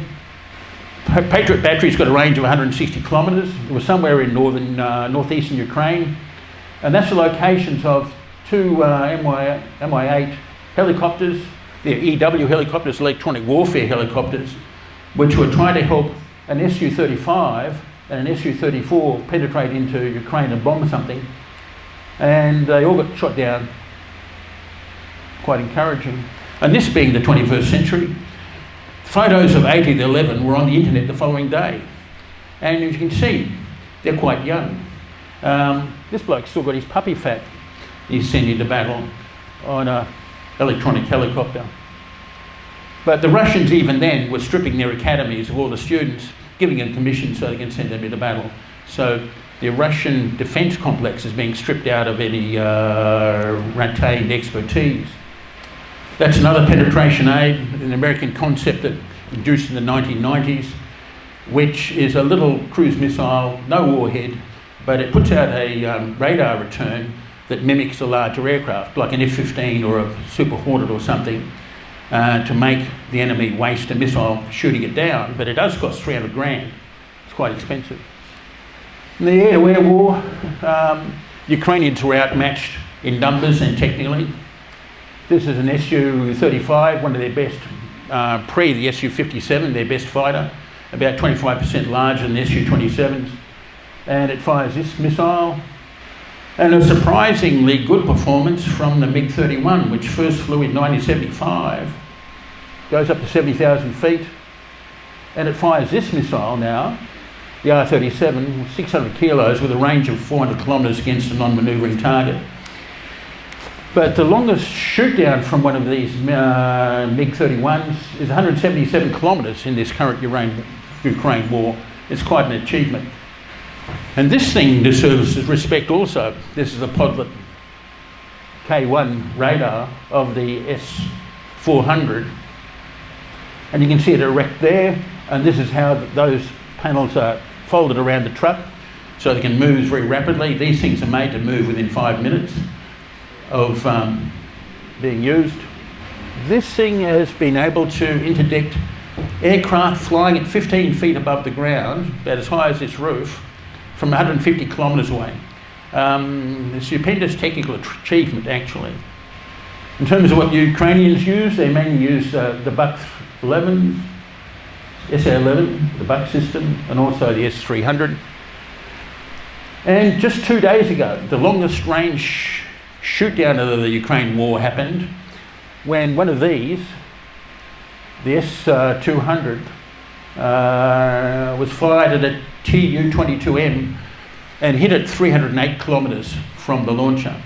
Patriot battery's got a range of 160 kilometres. It was somewhere in northeastern Ukraine, and that's the locations of two Mi-8 helicopters. They're EW helicopters, electronic warfare helicopters, which were trying to help an Su-35 and an Su-34 penetrate into Ukraine and bomb something, and they all got shot down. Quite encouraging. And this being the 21st century, photos of 8 of the 11 were on the internet the following day, and as you can see, they're quite young. This bloke's still got his puppy fat. He's sent into battle on an electronic helicopter. But the Russians even then were stripping their academies of all the students, giving them commissions so they can send them into battle. So the Russian defence complex is being stripped out of any retained expertise. That's another penetration aid, an American concept that introduced in the 1990s, which is a little cruise missile, no warhead, but it puts out a radar return that mimics a larger aircraft, like an F-15 or a Super Hornet or something, to make the enemy waste a missile shooting it down. But it does cost 300 grand. It's quite expensive. In the air-to-air war, Ukrainians were outmatched in numbers and technically. This is an Su-35, one of their best, pre the Su-57, their best fighter, about 25% larger than the Su-27s. And it fires this missile. And a surprisingly good performance from the MiG-31, which first flew in 1975, goes up to 70,000 feet, and it fires this missile now, the R-37, 600 kilos with a range of 400 kilometres against a non-manoeuvring target. But the longest shoot down from one of these MiG-31s is 177 kilometres in this current Ukraine war. It's quite an achievement. And this thing deserves respect also. This is a Podlet K1 radar of the S400. And you can see it erect there. And this is how those panels are folded around the truck so they can move very rapidly. These things are made to move within 5 minutes of being used. This thing has been able to interdict aircraft flying at 15 feet above the ground, about as high as this roof, from 150 kilometres away. A stupendous technical achievement, actually. In terms of what the Ukrainians use, they mainly use the Buk 11, SA-11, the Buk system, and also the S-300. And just 2 days ago, the longest range shoot down of the Ukraine war happened when one of these, the S-200, was fired at a Tu-22M and hit at 308 kilometres from the launcher.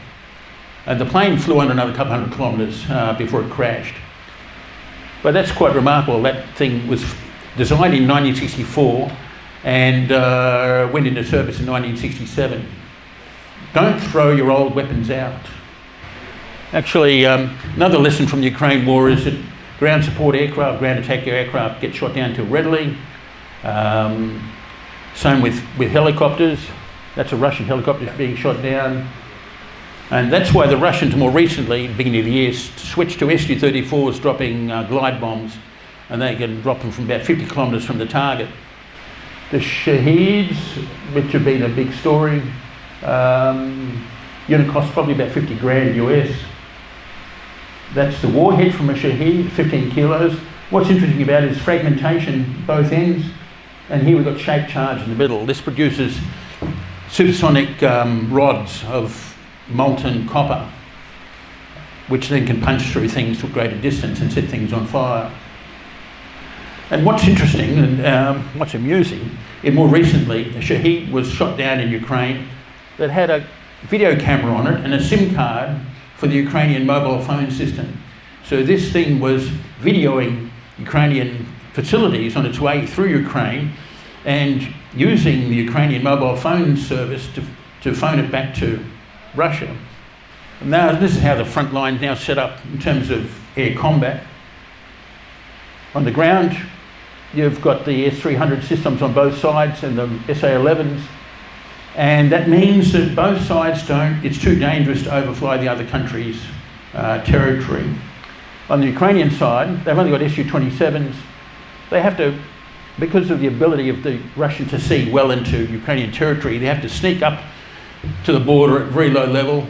And the plane flew on another couple hundred kilometres before it crashed. But that's quite remarkable. That thing was designed in 1964 and went into service in 1967. Don't throw your old weapons out. Actually, another lesson from the Ukraine war is that ground support aircraft, ground attack aircraft get shot down too readily. Same with helicopters. That's a Russian helicopter being shot down. And that's why the Russians more recently, beginning of the year, switched to Su-34s dropping glide bombs, and they can drop them from about 50 kilometres from the target. The Shaheeds, which have been a big story, unit cost probably about 50 grand US. That's the warhead from a Shaheed, 15 kilos. What's interesting about it is fragmentation both ends, and here we've got shape charge in the middle. This produces supersonic rods of molten copper, which then can punch through things to a greater distance and set things on fire. And what's interesting and what's amusing, more recently, a Shaheed was shot down in Ukraine that had a video camera on it and a SIM card for the Ukrainian mobile phone system. So this thing was videoing Ukrainian facilities on its way through Ukraine and using the Ukrainian mobile phone service to phone it back to Russia. And now this is how the front line is now set up in terms of air combat. On the ground, you've got the S-300 systems on both sides and the SA-11s, and that means that both sides it's too dangerous to overfly the other country's territory. On the Ukrainian side, they've only got Su-27s. They have to, because of the ability of the Russian to see well into Ukrainian territory, they have to sneak up to the border at very low level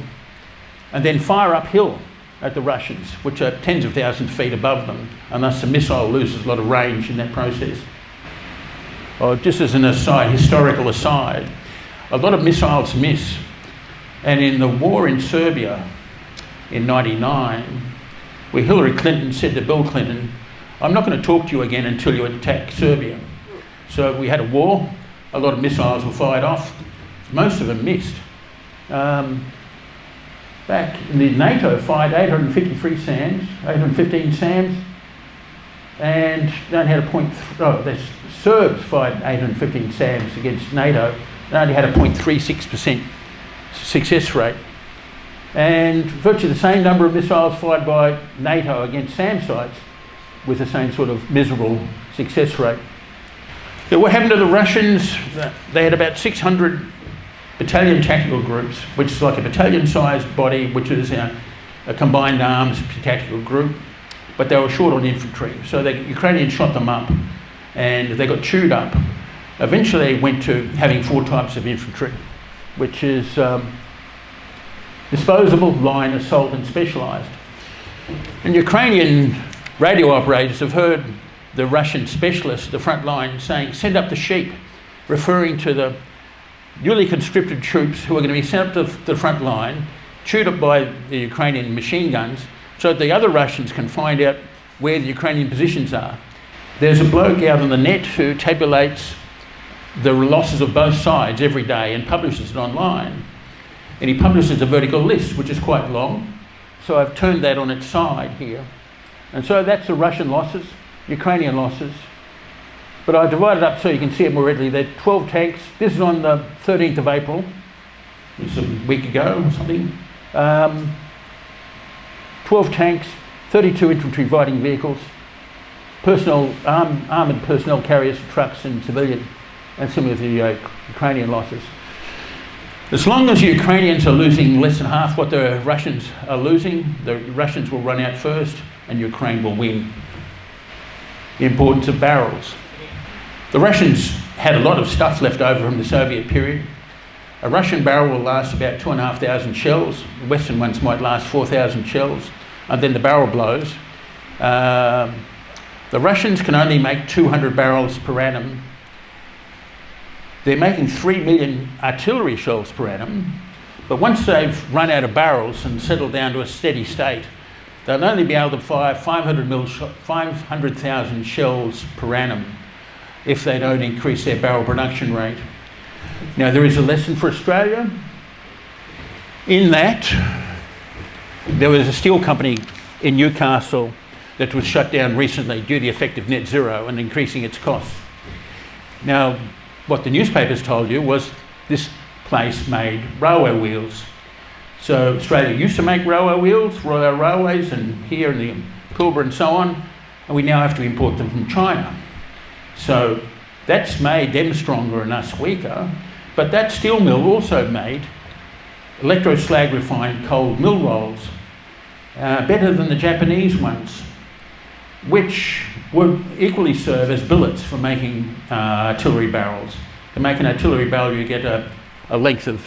and then fire uphill at the Russians, which are tens of thousands of feet above them, and thus the missile loses a lot of range in that process. Just as an aside, historical aside, a lot of missiles miss, and in the war in Serbia in '99, where Hillary Clinton said to Bill Clinton, "I'm not going to talk to you again until you attack Serbia." So we had a war, a lot of missiles were fired off, most of them missed. Back in the NATO fired 815 SAMs, and they only had the Serbs fired 815 SAMs against NATO, they only had a 0.36% success rate. And virtually the same number of missiles fired by NATO against SAM sites with the same sort of miserable success rate. So what happened to the Russians? They had about 600 battalion tactical groups, which is like a battalion-sized body, which is a combined arms tactical group, but they were short on infantry. So the Ukrainians shot them up, and they got chewed up. Eventually they went to having 4 types of infantry, which is disposable, line, assault, and specialised. And Ukrainian radio operators have heard the Russian specialists, the front line, saying, "Send up the sheep," referring to the newly conscripted troops who are going to be sent up to the front line, chewed up by the Ukrainian machine guns, so that the other Russians can find out where the Ukrainian positions are. There's a bloke out on the net who tabulates the losses of both sides every day and publishes it online. And he publishes a vertical list, which is quite long. So I've turned that on its side here. And so that's the Russian losses, Ukrainian losses. But I divided up so you can see it more readily. There are 12 tanks. This is on the 13th of April. It's a week ago or something. 12 tanks, 32 infantry fighting vehicles, armoured personnel carriers, trucks and civilian, and similar to the Ukrainian losses. As long as the Ukrainians are losing less than half what the Russians are losing, the Russians will run out first and Ukraine will win. The importance of barrels. The Russians had a lot of stuff left over from the Soviet period. A Russian barrel will last about 2,500 shells. The Western ones might last 4,000 shells, and then the barrel blows. The Russians can only make 200 barrels per annum. They're making 3 million artillery shells per annum, but once they've run out of barrels and settled down to a steady state, they'll only be able to fire 500,000 shells per annum if they don't increase their barrel production rate. Now, there is a lesson for Australia in that there was a steel company in Newcastle that was shut down recently due to the effect of net zero and increasing its costs. Now, what the newspapers told you was this place made railway wheels. So Australia used to make railway wheels for all our railways and here in the Pilbara and so on, and we now have to import them from China. So that's made them stronger and us weaker, but that steel mill also made electroslag refined cold mill rolls, better than the Japanese ones, which would equally serve as billets for making artillery barrels. To make an artillery barrel, you get a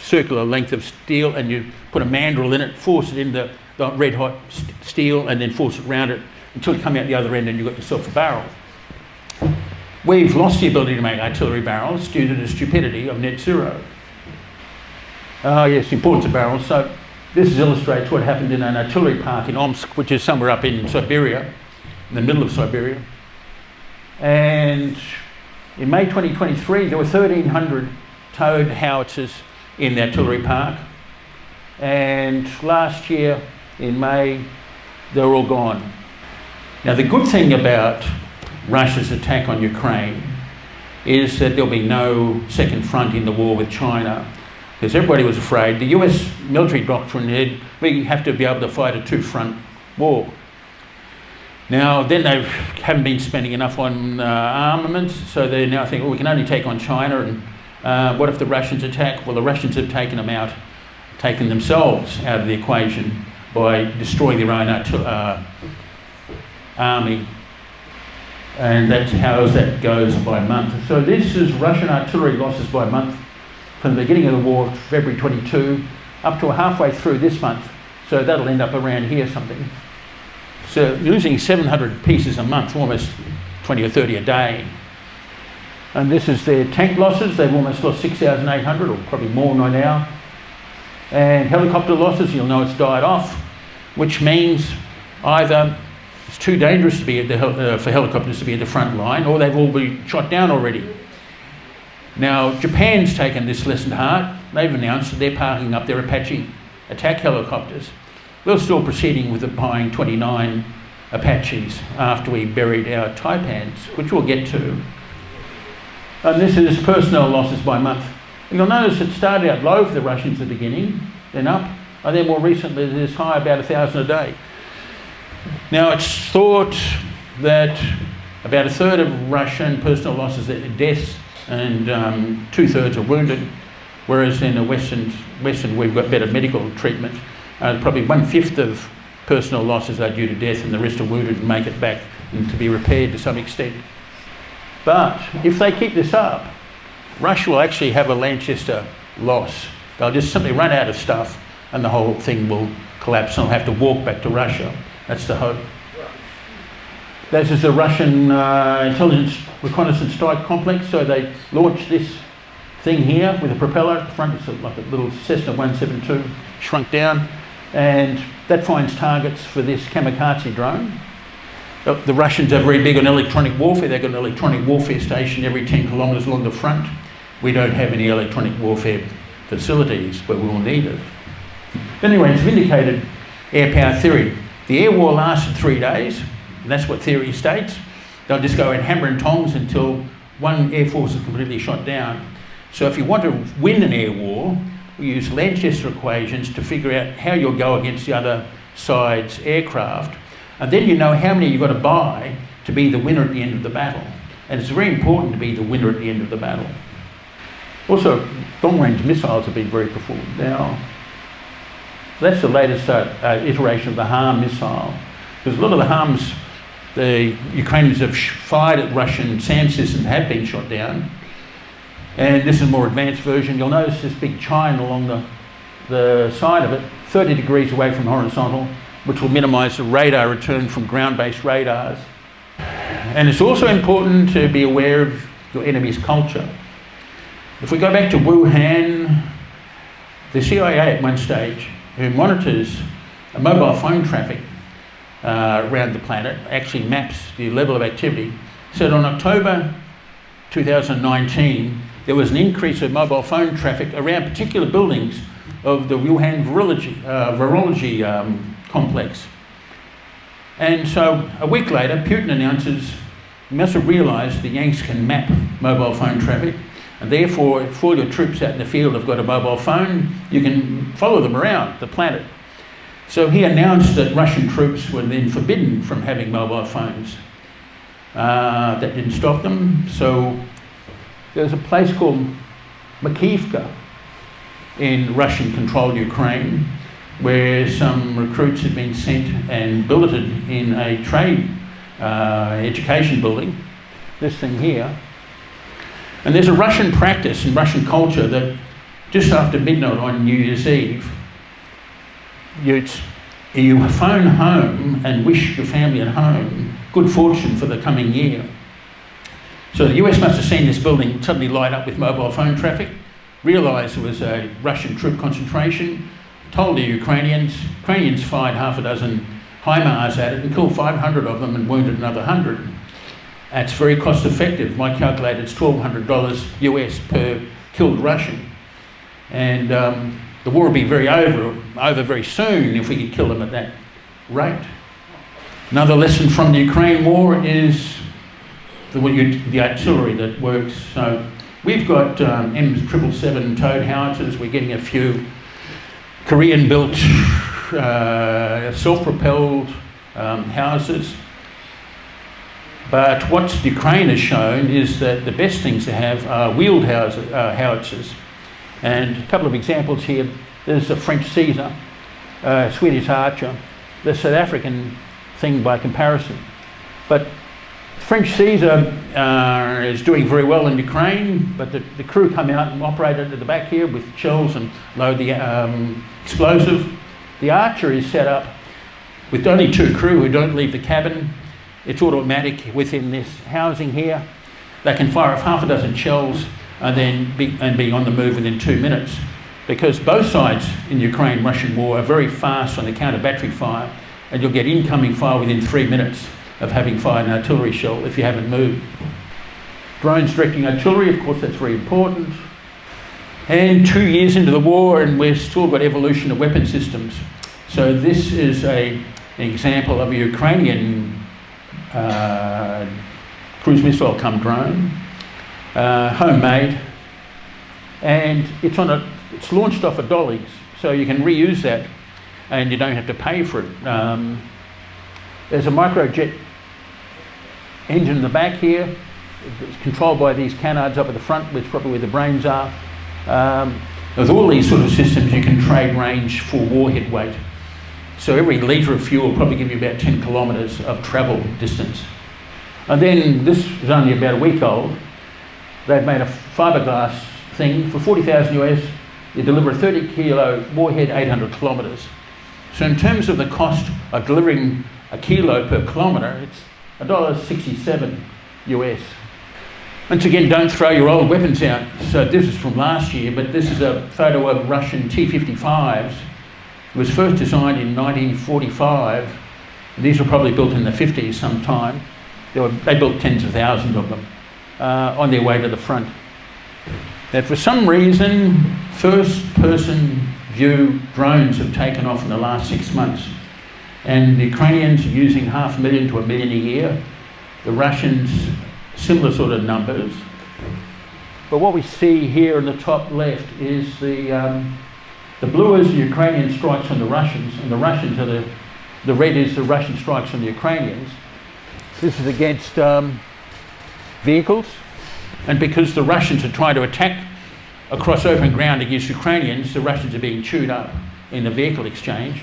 circular length of steel, and you put a mandrel in it, force it in the red hot steel, and then force it around it until you come out the other end and you've got yourself a barrel. We've lost the ability to make artillery barrels due to the stupidity of net zero. Yes, the importance of barrels. So this illustrates what happened in an artillery park in Omsk, which is somewhere up in Siberia, in the middle of Siberia. And in May 2023, there were 1,300 towed howitzers in the artillery park. And last year, in May, they were all gone. Now, the good thing about Russia's attack on Ukraine is that there'll be no second front in the war with China, because everybody was afraid. The US military doctrine had, we have to be able to fight a two-front war. Now, then they haven't been spending enough on armaments, so they now think, well, we can only take on China, and what if the Russians attack? Well, the Russians have taken themselves out of the equation by destroying their own army. And that's how that goes by month. So this is Russian artillery losses by month from the beginning of the war, February 22, up to halfway through this month. So that'll end up around here something. So losing 700 pieces a month, almost 20 or 30 a day. And this is their tank losses. They've almost lost 6,800, or probably more by now. And helicopter losses, you'll know it's died off, which means either it's too dangerous to be for helicopters to be at the front line, or they've all been shot down already. Now, Japan's taken this lesson to heart. They've announced that they're parking up their Apache attack helicopters. We're still proceeding with buying 29 Apaches after we buried our Taipans, which we'll get to. And this is personnel losses by month. And you'll notice it started out low for the Russians at the beginning, then up, and then more recently it's as high about 1,000 a day. Now, it's thought that about a third of Russian personnel losses are deaths and 2/3 are wounded, whereas in the Western we've got better medical treatment. Probably 1/5 of personnel losses are due to death, and the rest are wounded and make it back and to be repaired to some extent. But if they keep this up, Russia will actually have a Lanchester loss. They'll just simply run out of stuff and the whole thing will collapse and they'll have to walk back to Russia. That's the hope. This is the Russian intelligence reconnaissance strike complex. So they launched this thing here with a propeller at the front. It's like a little Cessna 172 shrunk down, and that finds targets for this kamikaze drone. The Russians are very big on electronic warfare. They've got an electronic warfare station every 10 kilometres along the front. We don't have any electronic warfare facilities, but we will need it. Anyway, it's vindicated air power theory. The air war lasted 3 days, and that's what theory states. They'll just go in hammer and tongs until one air force is completely shot down. So if you want to win an air war, we use Lanchester equations to figure out how you'll go against the other side's aircraft. And then you know how many you've got to buy to be the winner at the end of the battle. And it's very important to be the winner at the end of the battle. Also, long-range missiles have been very performed. Now, that's the latest iteration of the HARM missile. Because a lot of the HARMs, the Ukrainians have fired at Russian SAM systems have been shot down. And this is a more advanced version. You'll notice this big chine along the side of it, 30 degrees away from horizontal, which will minimise the radar return from ground-based radars. And it's also important to be aware of your enemy's culture. If we go back to Wuhan, the CIA at one stage, who monitors mobile phone traffic around the planet, actually maps the level of activity, said on October 2019, there was an increase of mobile phone traffic around particular buildings of the Wuhan virology complex. And so a week later, Putin announces, you must have realised the Yanks can map mobile phone traffic, and therefore if all your troops out in the field have got a mobile phone, you can follow them around the planet. So he announced that Russian troops were then forbidden from having mobile phones. That didn't stop them. So there's a place called Makivka in Russian-controlled Ukraine where some recruits had been sent and billeted in a trade education building, this thing here. And there's a Russian practice in Russian culture that just after midnight on New Year's Eve, you phone home and wish your family at home good fortune for the coming year. So the US must have seen this building suddenly light up with mobile phone traffic, realised it was a Russian troop concentration, told the Ukrainians fired half a dozen HIMARS at it and killed 500 of them and wounded another 100. It's very cost effective. My calculator, it's $1,200 US per killed Russian. And the war would be over very soon if we could kill them at that rate. Another lesson from the Ukraine war is the artillery that works. So we've got M777 towed howitzers. We're getting a few Korean-built self-propelled howitzers. But what Ukraine has shown is that the best things to have are wheeled howitzers. And a couple of examples here. There's a French Caesar, Swedish Archer, the South African thing by comparison. But French Caesar is doing very well in Ukraine, but the crew come out and operate it at the back here with shells and load the explosive. The Archer is set up with only 2 crew who don't leave the cabin. It's automatic within this housing here. They can fire off half a dozen shells and then be on the move within 2 minutes, because both sides in the Ukraine-Russian war are very fast on the counter-battery fire, and you'll get incoming fire within 3 minutes of having fired an artillery shell if you haven't moved. Drones directing artillery, of course, that's very important. And 2 years into the war, and we've still got evolution of weapon systems. So this is an example of a Ukrainian cruise missile come drone, homemade, and it's launched off of dollies, so you can reuse that and you don't have to pay for it. There's a microjet engine in the back here. It's controlled by these canards up at the front, which is probably where the brains are. With all these sort of systems, you can trade range for warhead weight. So every litre of fuel will probably give you about 10 kilometres of travel distance. And then this is only about a week old. They've made a fiberglass thing for 40,000 US. You deliver a 30 kilo warhead 800 kilometres. So in terms of the cost of delivering a kilo per kilometre, it's $1.67 US. Once again, don't throw your old weapons out. So this is from last year, but this is a photo of Russian T-55s. It was first designed in 1945. These were probably built in the 50s sometime. They built tens of thousands of them on their way to the front. Now, for some reason, first-person view drones have taken off in the last 6 months. And the Ukrainians are using 500,000 to 1 million a year. The Russians, similar sort of numbers. But what we see here in the top left is the blue is the Ukrainian strikes on the Russians, and the Russians are the red is the Russian strikes on the Ukrainians. This is against vehicles, and because the Russians are trying to attack across open ground against Ukrainians, the Russians are being chewed up in the vehicle exchange.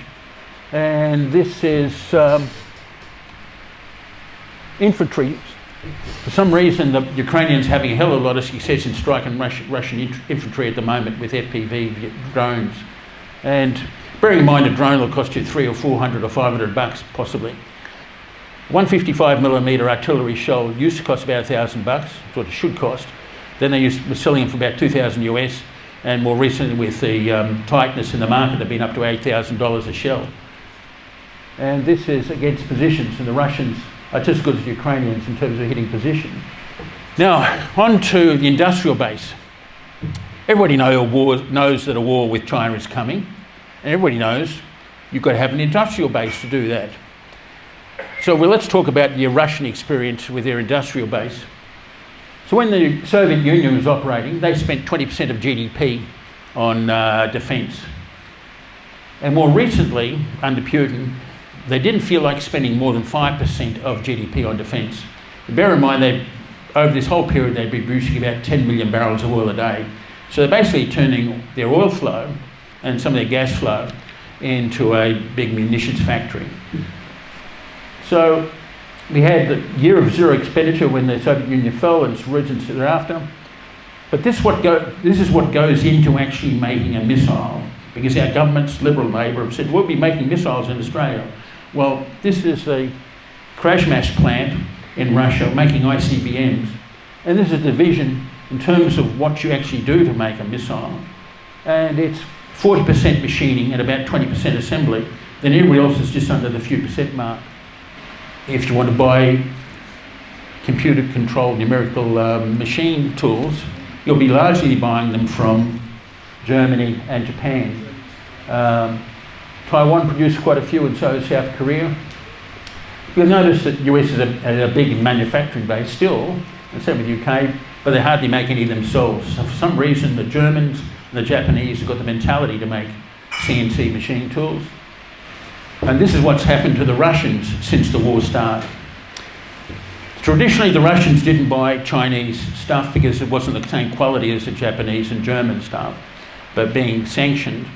And this is infantry. For some reason, the Ukrainians are having a hell of a lot of success in striking Russian infantry at the moment with FPV drones. And bearing in mind a drone will cost you $300 or $400 or $500 possibly. 155mm artillery shell used to cost about $1,000, that's what it should cost. Then they were selling them for about 2,000 US, and more recently with the tightness in the market, they've been up to $8,000 a shell. And this is against positions, and the Russians are just as good as the Ukrainians in terms of hitting position. Now, on to the industrial base. Everybody knows that a war with China is coming, and everybody knows you've got to have an industrial base to do that. So let's talk about the Russian experience with their industrial base. So when the Soviet Union was operating, they spent 20% of GDP on defence. And more recently, under Putin, they didn't feel like spending more than 5% of GDP on defence. Bear in mind, over this whole period, they'd be producing about 10 million barrels of oil a day. So they're basically turning their oil flow and some of their gas flow into a big munitions factory. So we had the year of zero expenditure when the Soviet Union fell, and its reasons thereafter. But this is what goes into actually making a missile, because our governments, Liberal and Labor, have said we'll be making missiles in Australia. Well, this is the crash mash plant in Russia making ICBMs, and this is a division in terms of what you actually do to make a missile, and it's 40% machining and about 20% assembly. Then everybody else is just under the few percent mark. If you want to buy computer-controlled numerical machine tools, you'll be largely buying them from Germany and Japan. Taiwan produced quite a few, and so has South Korea. You'll notice that US is a big manufacturing base still, and same with UK, but they hardly make any themselves. So for some reason, the Germans and the Japanese have got the mentality to make CNC machine tools. And this is what's happened to the Russians since the war started. Traditionally, the Russians didn't buy Chinese stuff because it wasn't the same quality as the Japanese and German stuff, but being sanctioned,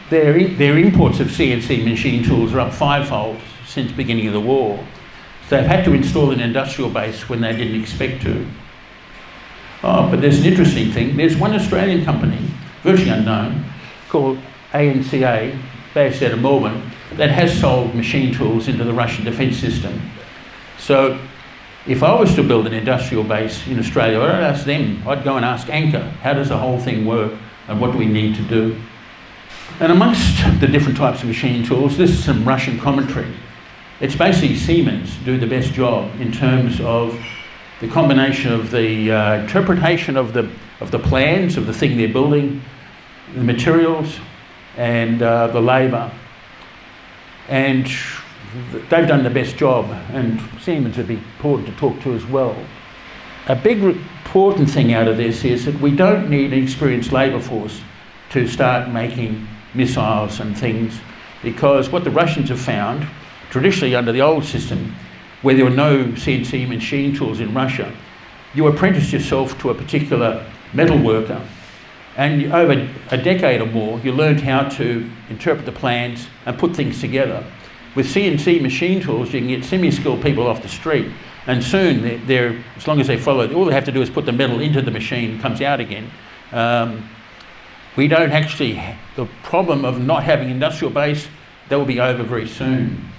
their imports of CNC machine tools are up fivefold since the beginning of the war. So they've had to install an industrial base when they didn't expect to. Oh, but there's an interesting thing. There's one Australian company, virtually unknown, called ANCA, based out of Melbourne, that has sold machine tools into the Russian defence system. So if I was to build an industrial base in Australia, I'd ask them, I'd go and ask ANCA, how does the whole thing work and what do we need to do? And amongst the different types of machine tools, this is some Russian commentary. It's basically Siemens do the best job in terms of the combination of the interpretation of the plans of the thing they're building, the materials, and the labour. And they've done the best job, and Siemens would be important to talk to as well. A big important thing out of this is that we don't need an experienced labour force to start making missiles and things, because what the Russians have found, traditionally under the old system, where there were no CNC machine tools in Russia, you apprenticed yourself to a particular metal worker, and over a decade or more, you learned how to interpret the plans and put things together. With CNC machine tools, you can get semi-skilled people off the street, and soon, they're as long as they follow, all they have to do is put the metal into the machine, it comes out again. We don't actually, the problem of not having industrial base, that will be over very soon.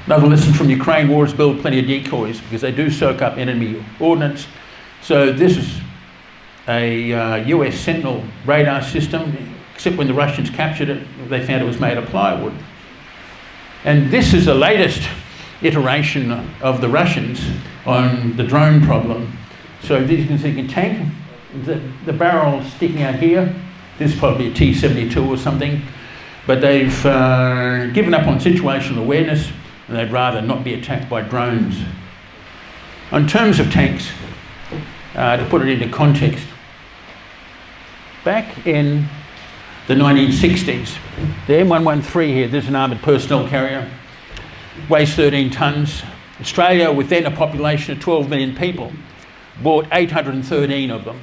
Another lesson from Ukraine war is build plenty of decoys, because they do soak up enemy ordnance. So this is a US Sentinel radar system, except when the Russians captured it, they found it was made of plywood. And this is the latest iteration of the Russians on the drone problem. So you can see a tank, the barrel sticking out here. This is probably a T-72 or something. But they've given up on situational awareness, and they'd rather not be attacked by drones. In terms of tanks, to put it into context, back in the 1960s, the M113 here, there's an armoured personnel carrier, weighs 13 tonnes. Australia, with then a population of 12 million people, bought 813 of them.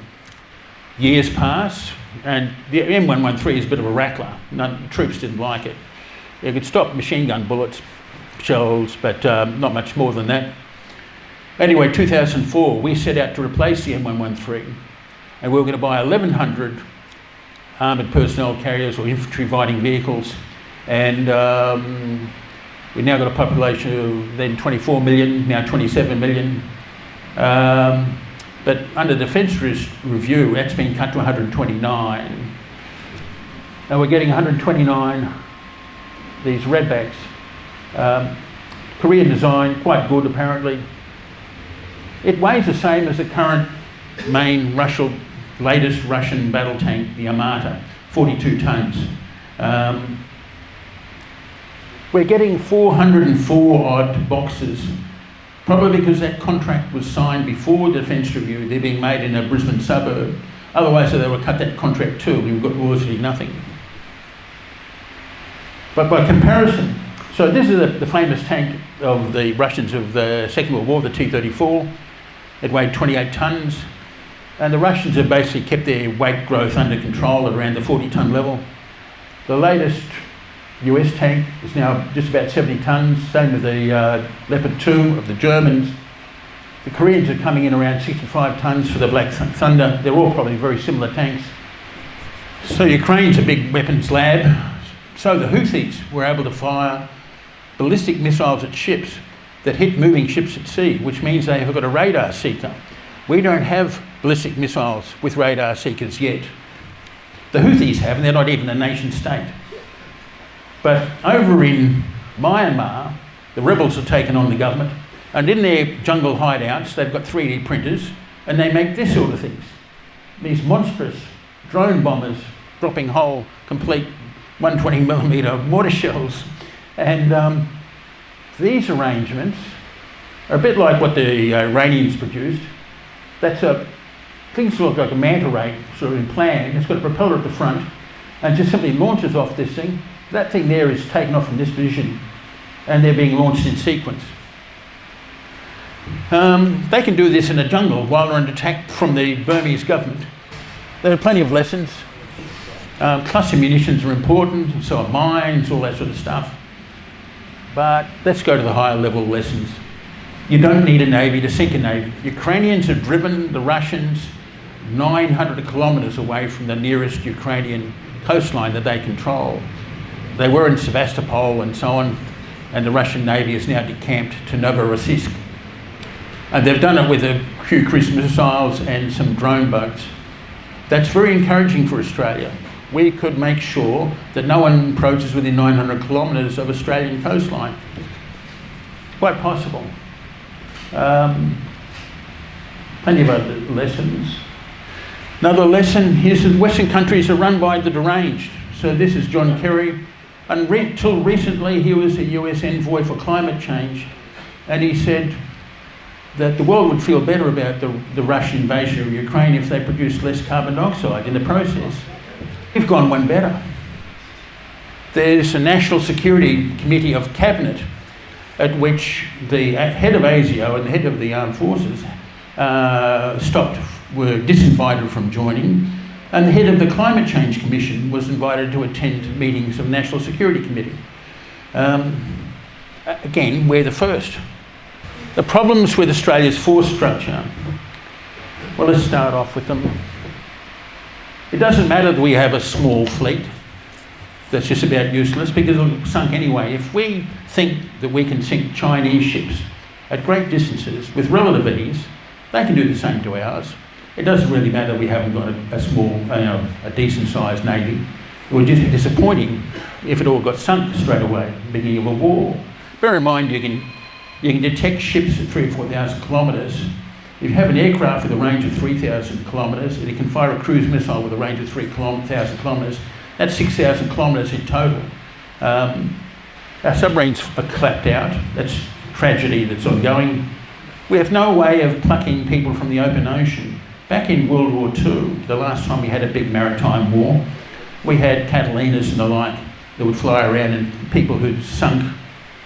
Years pass, and the M113 is a bit of a rattler. The troops didn't like it. It could stop machine gun bullets, shells, but not much more than that. Anyway, 2004, we set out to replace the M113, and we were going to buy 1,100 armoured personnel carriers or infantry fighting vehicles, and we've now got a population of then 24 million, now 27 million. But under Defence Review, that's been cut to 129. And we're getting 129, these redbacks. Korean design, quite good apparently. It weighs the same as the current main latest Russian battle tank, the Armata, 42 tonnes. We're getting 404 odd boxes, probably because that contract was signed before Defence Review. They're being made in a Brisbane suburb. Otherwise, they would cut that contract too. We've got virtually nothing. But by comparison, so this is the famous tank of the Russians of the Second World War, the T-34. It weighed 28 tonnes. And the Russians have basically kept their weight growth under control at around the 40-tonne level. The latest US tank is now just about 70 tonnes, same with the Leopard 2 of the Germans. The Koreans are coming in around 65 tonnes for the Black Thunder. They're all probably very similar tanks. So Ukraine's a big weapons lab. So the Houthis were able to fire ballistic missiles at ships that hit moving ships at sea, which means they have got a radar seeker. We don't have ballistic missiles with radar seekers yet. The Houthis have, and they're not even a nation state. But over in Myanmar, the rebels have taken on the government, and in their jungle hideouts, they've got 3D printers, and they make this sort of things. These monstrous drone bombers dropping whole, complete 120mm mortar shells. And These arrangements are a bit like what the Iranians produced. Things look like a manta ray sort of in plan. It's got a propeller at the front and just simply launches off this thing. That thing there is taken off from this position and they're being launched in sequence. They can do this in a jungle while they're under attack from the Burmese government. There are plenty of lessons. Cluster munitions are important, so are mines, all that sort of stuff. But let's go to the higher level lessons. You don't need a navy to sink a navy. Ukrainians have driven the Russians 900 kilometres away from the nearest Ukrainian coastline that they control. They were in Sevastopol and so on, and the Russian navy is now decamped to Novorossiysk. And they've done it with a few cruise missiles and some drone boats. That's very encouraging for Australia. We could make sure that no one approaches within 900 kilometres of Australian coastline. It's quite possible. Plenty of other lessons. Another lesson is that Western countries are run by the deranged. So this is John Kerry. Until recently, he was a US envoy for climate change, and he said that the world would feel better about the Russian invasion of Ukraine if they produced less carbon dioxide in the process. We've gone one better. There's a National Security Committee of Cabinet at which the head of ASIO and the head of the armed forces were disinvited from joining, and the head of the Climate Change Commission was invited to attend meetings of the National Security Committee. Again, we're the first. The problems with Australia's force structure. Well, let's start off with them. It doesn't matter that we have a small fleet that's just about useless because it'll sunk anyway. If we think that we can sink Chinese ships at great distances with relative ease, they can do the same to ours. It doesn't really matter we haven't got a small, a decent sized navy. It would just be disappointing if it all got sunk straight away at the beginning of a war. Bear in mind you can detect ships at 3,000 or 4,000 kilometres. If you have an aircraft with a range of 3,000 kilometres and it can fire a cruise missile with a range of 3,000 kilometres, that's 6,000 kilometres in total. Our submarines are clapped out. That's tragedy that's ongoing. We have no way of plucking people from the open ocean. Back in World War II, the last time we had a big maritime war, we had Catalinas and the like that would fly around and people who'd sunk.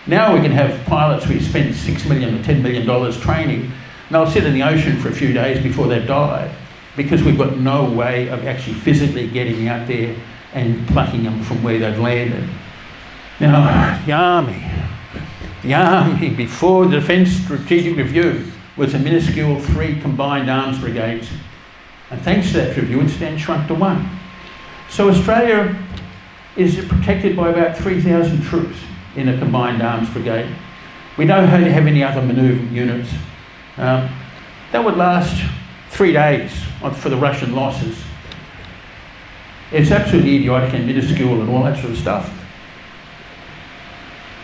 Now we can have pilots who spend $6 million or $10 million training, and they'll sit in the ocean for a few days before they die because we've got no way of actually physically getting out there and plucking them from where they've landed. Now, the Army before the Defence Strategic Review was a minuscule 3 combined arms brigades, and thanks to that review it's then shrunk to 1. So Australia is protected by about 3,000 troops in a combined arms brigade. We don't have any other manoeuvre units. That would last 3 days for the Russian losses. It's absolutely idiotic and minuscule and all that sort of stuff.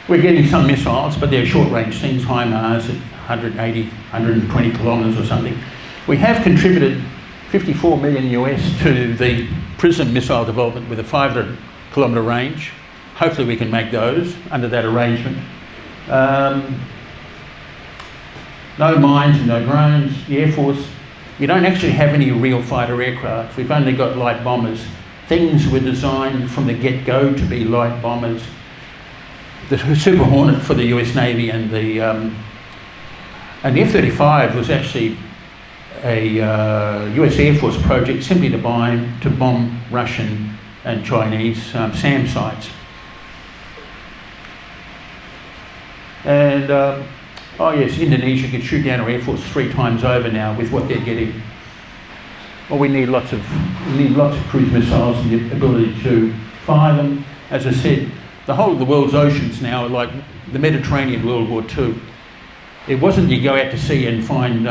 We're getting some missiles, but they're short-range things, HIMARS at 180, 120 kilometres or something. We have contributed 54 million US to the PRISM missile development with a 500 kilometre range. Hopefully we can make those under that arrangement. No mines and no drones. The Air Force, we don't actually have any real fighter aircraft. We've only got light bombers. Things were designed from the get-go to be light bombers. The Super Hornet for the US Navy and the F-35 was actually a US Air Force project simply to bomb Russian and Chinese SAM sites. And oh yes, Indonesia can shoot down our Air Force 3 times over now with what they're getting. Well, we need lots of cruise missiles and the ability to fire them. As I said, the whole of the world's oceans now are like the Mediterranean World War II. It wasn't you go out to sea and find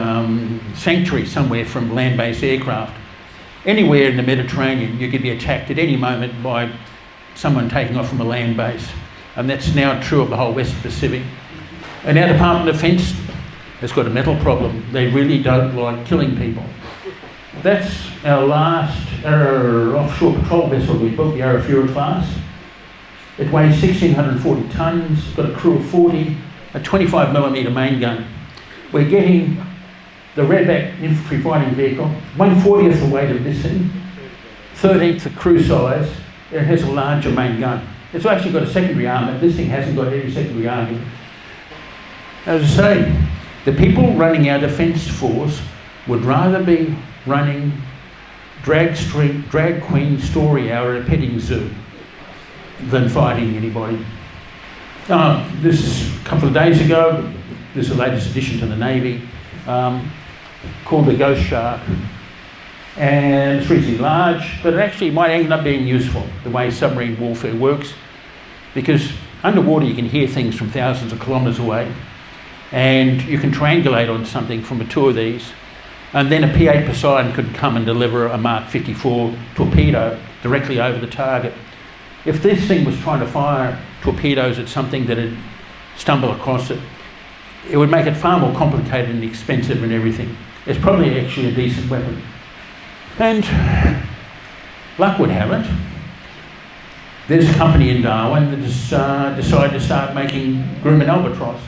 sanctuary somewhere from land-based aircraft. Anywhere in the Mediterranean you could be attacked at any moment by someone taking off from a land base. And that's now true of the whole West Pacific. And our Department of Defence has got a mental problem. They really don't like killing people. That's our last offshore patrol vessel we built, the Arafura class. It weighs 1,640 tonnes, got a crew of 40. a 25mm main gun. We're getting the Redback infantry fighting vehicle, 1/40th the weight of this thing, 13th the crew size. It has a larger main gun. It's actually got a secondary armour. This thing hasn't got any secondary armour. As I say, the people running our defence force would rather be running drag queen story hour at a petting zoo than fighting anybody. This is a couple of days ago. This is the latest addition to the Navy, called the Ghost Shark. And it's reasonably large, but it actually might end up being useful, the way submarine warfare works, because underwater you can hear things from thousands of kilometres away, and you can triangulate on something from a two of these, and then a P-8 Poseidon could come and deliver a Mark 54 torpedo directly over the target. If this thing was trying to fire torpedoes at something that had stumbled across it, it would make it far more complicated and expensive and everything. It's probably actually a decent weapon. And luck would have it, there's a company in Darwin that has decided to start making Grumman Albatross,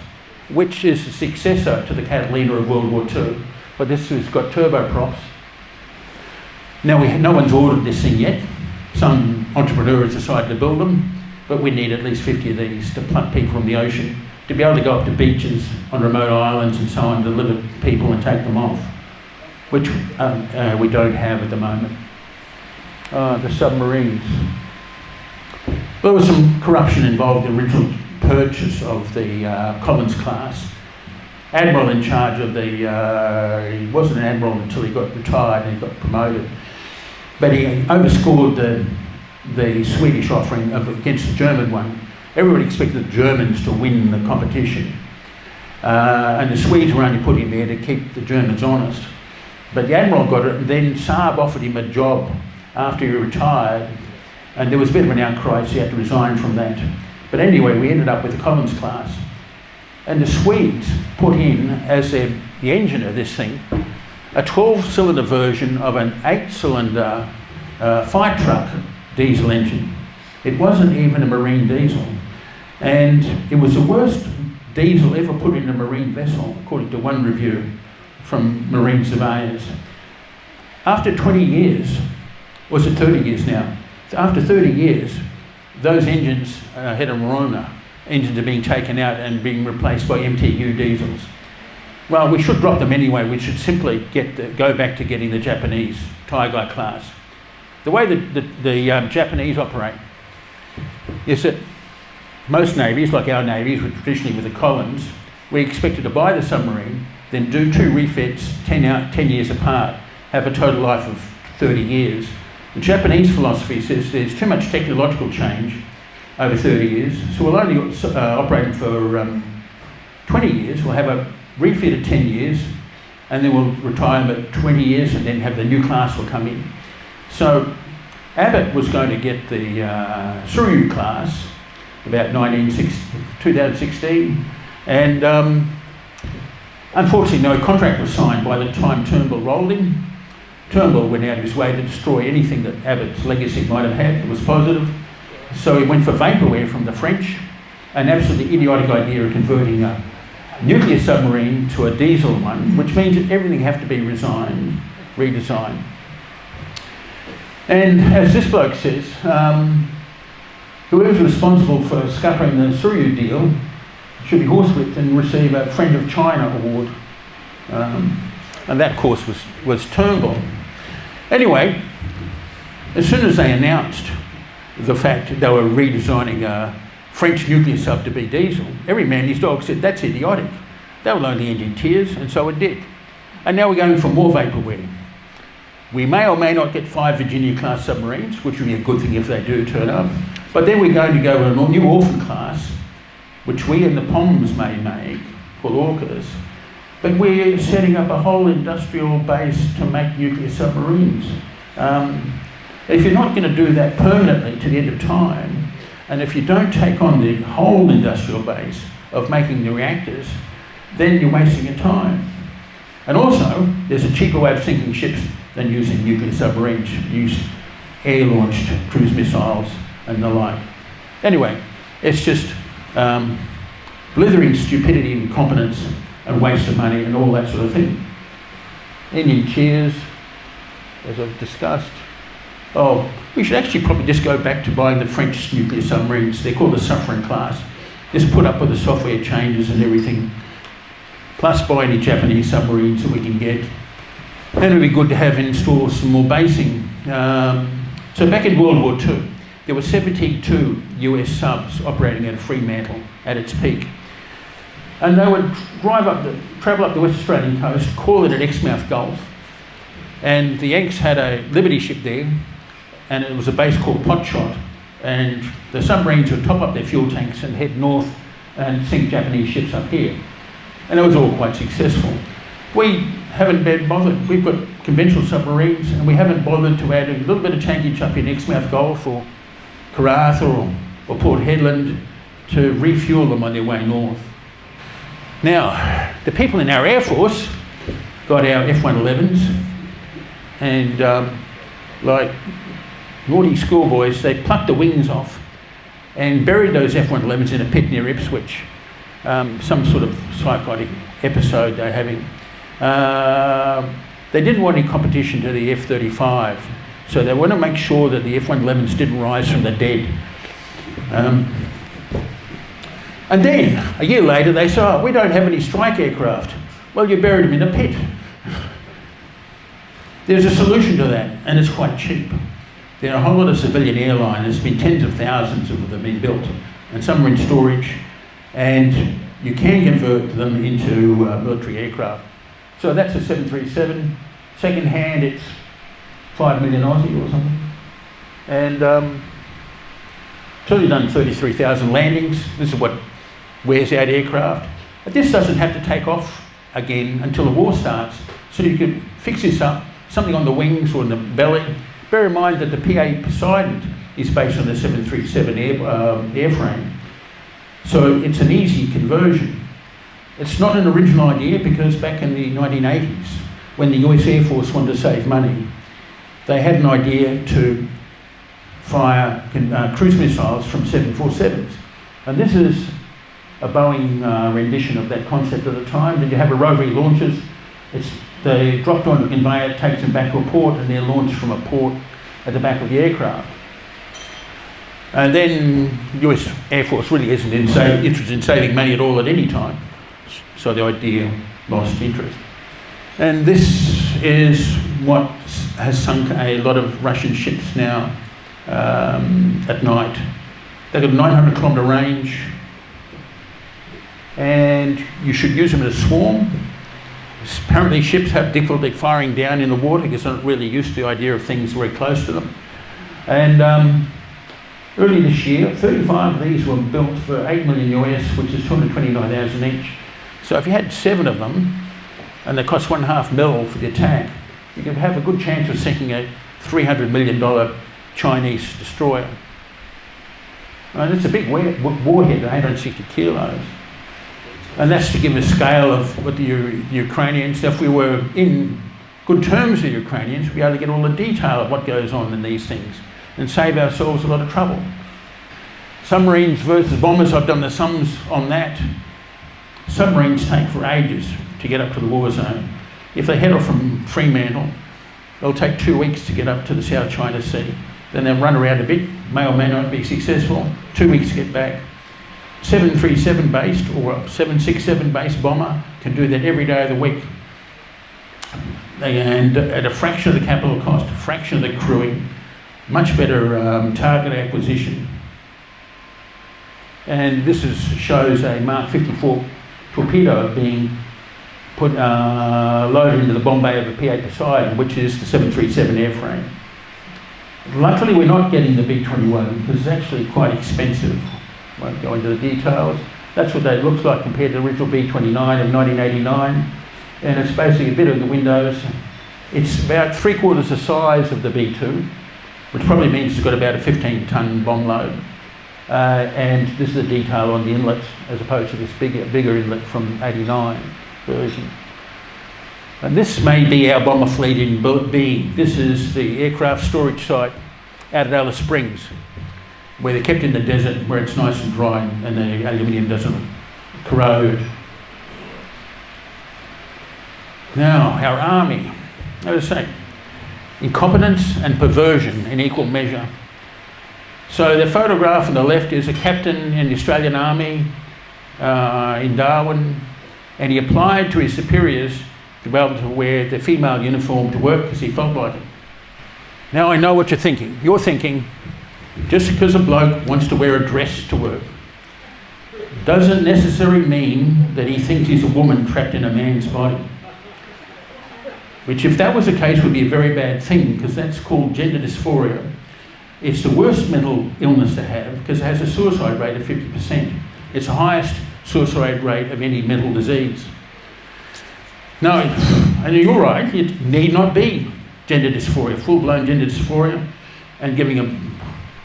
which is a successor to the Catalina of World War II, but this has got turboprops. Now no one's ordered this thing yet. Some entrepreneur has decided to build them, but we need at least 50 of these to pluck people from the ocean, to be able to go up to beaches on remote islands and so on, deliver people and take them off, which we don't have at the moment. The submarines. There was some corruption involved in the original purchase of the Collins class. Admiral in charge of the, he wasn't an admiral until he got retired and he got promoted, but he overscored the Swedish offering against the German one. Everybody expected the Germans to win the competition, and the Swedes were only put in there to keep the Germans honest. But the Admiral got it, and then Saab offered him a job after he retired, and there was a bit of an outcry, so he had to resign from that. But anyway, we ended up with the Collins class. And the Swedes put in, as the engine of this thing, a 12-cylinder version of an 8-cylinder fire truck diesel engine. It wasn't even a marine diesel. And it was the worst diesel ever put in a marine vessel, according to one review from marine surveyors. After 20 years, or is it 30 years now? After 30 years, those engines, head and Roma, engines are being taken out and being replaced by MTU diesels. Well, we should drop them anyway. We should simply go back to getting the Japanese Tiger class. The way the Japanese operate is that most navies, like our navies, which traditionally with the Collins, we expected to buy the submarine, then do 2 refits 10 years apart, have a total life of 30 years. The Japanese philosophy says there's too much technological change over 30 years, so we'll only operate them for 20 years. We'll have a refit at 10 years, and then we'll retire them at 20 years, and then have the new class will come in. So Abbott was going to get the Suryu class about 2016, and unfortunately no contract was signed by the time Turnbull rolled in. Turnbull went out of his way to destroy anything that Abbott's legacy might have had that was positive. So he went for vaporware from the French, an absolutely idiotic idea of converting a nuclear submarine to a diesel one, which means that everything have to be redesigned. And as this bloke says, whoever's responsible for scuppering the Suryu deal should be horsewhipped and receive a Friend of China award. And that, of course, was Turnbull. Anyway, as soon as they announced the fact that they were redesigning a French nuclear sub to be diesel, every man and his dog said, that's idiotic. That will only end in tears, and so it did. And now we're going for more vaporware. We may or may not get 5 Virginia-class submarines, which would be a good thing if they do turn up. But then we're going to go to a new orphan class, which we and the POMs may make, called AUKUS. But we're setting up a whole industrial base to make nuclear submarines. If you're not going to do that permanently to the end of time, and if you don't take on the whole industrial base of making the reactors, then you're wasting your time. And also, there's a cheaper way of sinking ships than using nuclear submarines. Use air-launched cruise missiles and the like. Anyway, it's just blithering stupidity, incompetence, and waste of money, and all that sort of thing. Indian cheers, as I've discussed. Oh, we should actually probably just go back to buying the French nuclear submarines. They're called the suffering class. Just put up with the software changes and everything, plus buy any Japanese submarines that we can get. And it would be good to have installed some more basing. So back in World War II, there were 72 US subs operating at Fremantle at its peak. And they would travel up the West Australian coast, call it at Exmouth Gulf, and the Yanks had a Liberty ship there, and it was a base called Potshot, and the submarines would top up their fuel tanks and head north and sink Japanese ships up here. And it was all quite successful. We haven't been bothered. We've got conventional submarines, and we haven't bothered to add a little bit of tankage up in Exmouth Gulf or Karratha or Port Hedland to refuel them on their way north. Now, the people in our Air Force got our F-111s, and like naughty schoolboys, they plucked the wings off and buried those F-111s in a pit near Ipswich. Some sort of psychotic episode they're having. They didn't want any competition to the F-35, so they want to make sure that the F-111s didn't rise from the dead. And then, a year later, they say, oh, we don't have any strike aircraft. Well, you buried them in a pit. There's a solution to that, and it's quite cheap. There are a whole lot of civilian airliners. There's been tens of thousands of them being built, and some are in storage, and you can convert them into military aircraft. So that's a 737. Second hand, it's 5 million Aussie or something. And it's only done 33,000 landings. This is what wears out aircraft. But this doesn't have to take off again until the war starts. So you can fix this up, something on the wings or in the belly. Bear in mind that the P-8 Poseidon is based on the 737 airframe. So it's an easy conversion. It's not an original idea because back in the 1980s, when the US Air Force wanted to save money, they had an idea to fire cruise missiles from 747s. And this is a Boeing rendition of that concept at the time. Then you have a rotary launchers. They dropped on a conveyor, takes them back to a port, and they're launched from a port at the back of the aircraft. And then the US Air Force really isn't interested in saving money at all at any time. So the idea lost interest. And this is what has sunk a lot of Russian ships now at night. They've got a 900 kilometre range, and you should use them in a swarm. Apparently ships have difficulty firing down in the water because they're not really used to the idea of things very close to them. And early this year, 35 of these were built for 8 million US, which is 229,000 each. So if you had 7 of them, and they cost $1.5 million for the attack, you could have a good chance of sinking a $300 million Chinese destroyer. It's a big warhead, 160 kilos. And that's to give a scale of what the Ukrainians, if we were in good terms with the Ukrainians, we'd be able to get all the detail of what goes on in these things and save ourselves a lot of trouble. Submarines versus bombers, I've done the sums on that. Submarines take for ages to get up to the war zone. If they head off from Fremantle, they'll take 2 weeks to get up to the South China Sea. Then they'll run around a bit, may or may not be successful, 2 weeks to get back. 737 based or a 767 based bomber can do that every day of the week. And at a fraction of the capital cost, a fraction of the crewing, much better target acquisition. And this shows a Mark 54 torpedo being put loaded into the bomb bay of a P-8 Poseidon, which is the 737 airframe. Luckily, we're not getting the B-21 because it's actually quite expensive. Won't go into the details. That's what that looks like compared to the original B-29 of 1989. And it's basically a bit of the windows. It's about 3/4 the size of the B-2, which probably means it's got about a 15-ton bomb load. And this is the detail on the inlets as opposed to this bigger inlet from 89 version. And this may be our bomber fleet in B. This is the aircraft storage site out at Alice Springs, where they're kept in the desert where it's nice and dry and the aluminium doesn't corrode. Now, our army, as I say, incompetence and perversion in equal measure. So the photograph on the left is a captain in the Australian Army in Darwin, and he applied to his superiors to be able to wear the female uniform to work because he felt like it. Now I know what you're thinking. You're thinking, just because a bloke wants to wear a dress to work doesn't necessarily mean that he thinks he's a woman trapped in a man's body. Which, if that was the case, would be a very bad thing, because that's called gender dysphoria. It's the worst mental illness to have because it has a suicide rate of 50%. It's the highest suicide rate of any mental disease. No, and you're right, it need not be gender dysphoria, full-blown gender dysphoria, and giving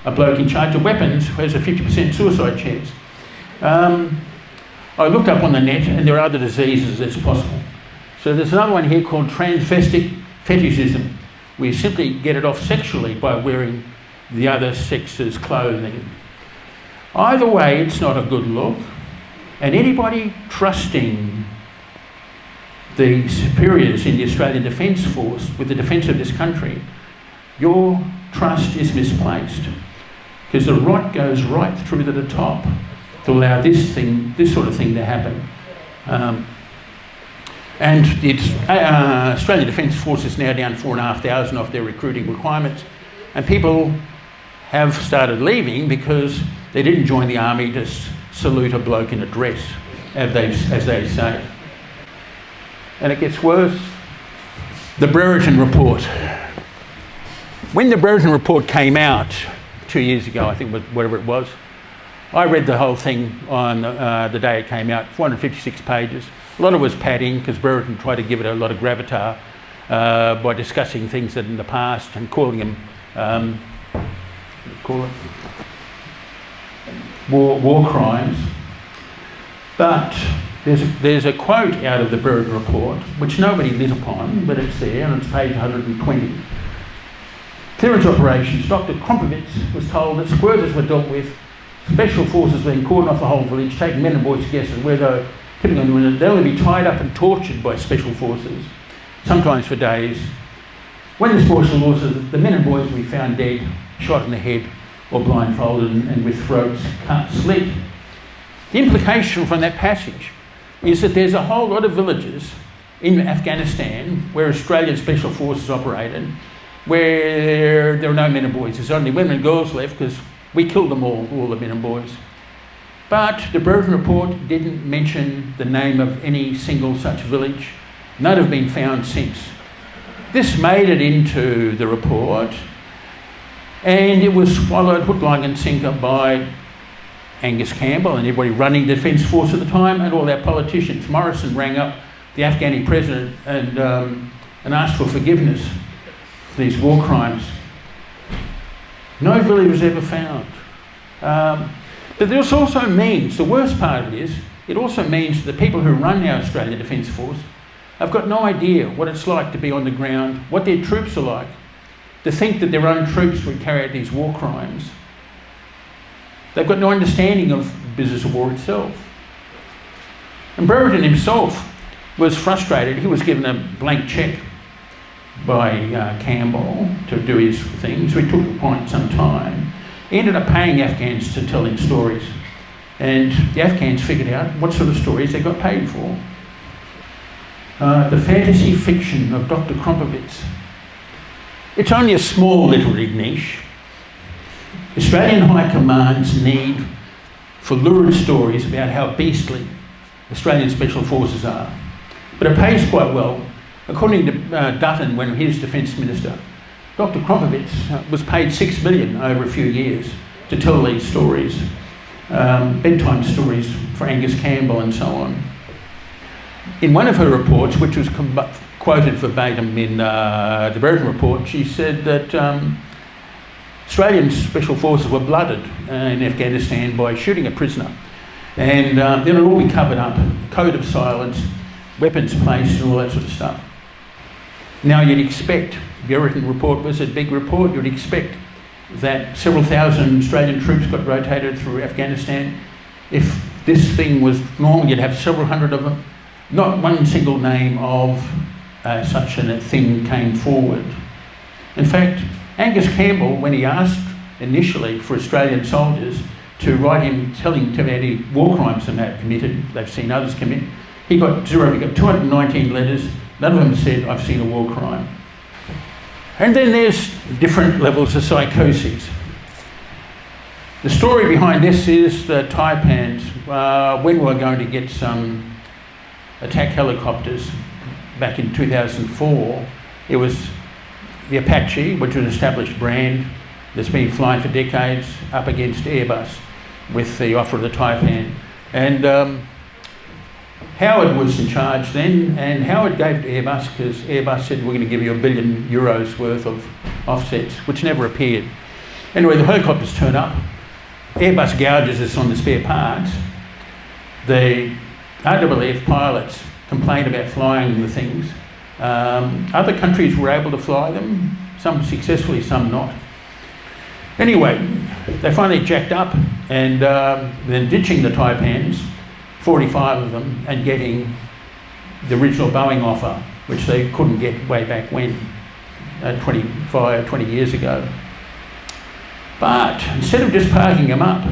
a bloke in charge of weapons who has a 50% suicide chance. I looked up on the net, and there are other diseases that's possible. So there's another one here called transvestic fetishism, where you simply get it off sexually by wearing the other sex's clothing. Either way, it's not a good look, and anybody trusting the superiors in the Australian Defence Force with the defence of this country, your trust is misplaced, because the rot goes right through to the top to allow this sort of thing to happen. And the Australian Defence Force is now down 4,500 off their recruiting requirements, and people have started leaving because they didn't join the army to salute a bloke in a dress, as they say. And it gets worse. The Brereton Report. When the Brereton Report came out 2 years ago, I think, whatever it was, I read the whole thing on the day it came out, 456 pages. A lot of it was padding, because Brereton tried to give it a lot of gravitas by discussing things that in the past and calling them war crimes. But there's a quote out of the Brereton Report, which nobody lit upon, but it's there, and it's page 120. Clearance operations. Dr. Krompovitz was told that squirters were dealt with, special forces being cordoned off the whole village, taking men and boys to guests, and where they tipping on the window, they'll only be tied up and tortured by special forces, sometimes for days. When the special forces, the men and boys will be found dead, shot in the head, or blindfolded and with throats cut, slit. The implication from that passage is that there's a whole lot of villages in Afghanistan where Australian Special Forces operated, where there are no men and boys. There's only women and girls left because we killed them all the men and boys. But the Brereton Report didn't mention the name of any single such village. None have been found since. This made it into the report, and it was swallowed hook, line and sinker by Angus Campbell and everybody running the Defence Force at the time, and all our politicians. Morrison rang up the Afghani president and asked for forgiveness for these war crimes. No village was ever found. But this also means, the worst part of it is, it also means the people who run our Australian Defence Force have got no idea what it's like to be on the ground, what their troops are like. To think that their own troops would carry out these war crimes. They've got no understanding of business of war itself. And Brereton himself was frustrated. He was given a blank cheque by Campbell to do his things, so he took upon it some time. He ended up paying Afghans to tell him stories, and the Afghans figured out what sort of stories they got paid for. The fantasy fiction of Dr. Krompovitz. It's only a small literary niche. Australian High Command's need for lurid stories about how beastly Australian Special Forces are. But it pays quite well. According to Dutton, when he was Defence Minister, Dr. Krompovitz was paid $6 million over a few years to tell these stories, bedtime stories for Angus Campbell and so on. In one of her reports, which was quoted verbatim in the Brereton Report, she said that Australian Special Forces were blooded in Afghanistan by shooting a prisoner, and then it'll all be covered up, code of silence, weapons placed and all that sort of stuff. Now you'd expect, the Brereton Report was a big report, you'd expect that several thousand Australian troops got rotated through Afghanistan. If this thing was normal. You'd have several hundred of them. Not one single name of such a thing came forward. In fact, Angus Campbell, when he asked initially for Australian soldiers to write him telling to any war crimes they may have committed, they've seen others commit, he got zero. He got 219 letters. None of them said, I've seen a war crime. And then there's different levels of psychoses. The story behind this is the Taipans, when we were going to get some attack helicopters back in 2004, it was the Apache, which was an established brand that's been flying for decades, up against Airbus with the offer of the Taipan. And Howard was in charge then, and Howard gave to Airbus because Airbus said, we're going to give you €1 billion worth of offsets, which never appeared. Anyway, the helicopters turn up. Airbus gouges us on the spare parts. The RAAF pilots complained about flying the things. Other countries were able to fly them, some successfully, some not. Anyway, they finally jacked up and then ditching the Taipans, 45 of them, and getting the original Boeing offer, which they couldn't get way back when, 20 years ago. But instead of just parking them up,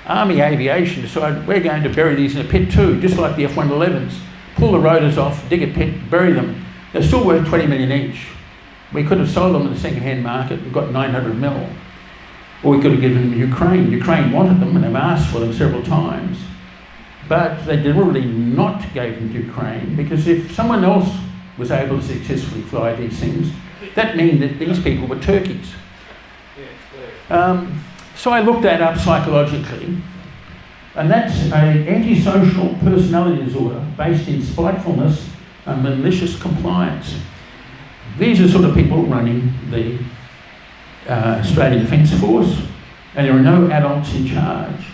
Army Aviation decided we're going to bury these in a pit too, just like the F-111s. Pull the rotors off, dig a pit, bury them. They're still worth 20 million each. We could have sold them in the second-hand market and got 900 mil. Or we could have given them to Ukraine. Ukraine wanted them and they've asked for them several times. But they deliberately not gave them to Ukraine because if someone else was able to successfully fly these things, that meant that these people were turkeys. So I looked that up psychologically, and that's an antisocial personality disorder based in spitefulness and malicious compliance. These are sort of people running the Australian Defence Force, and there are no adults in charge.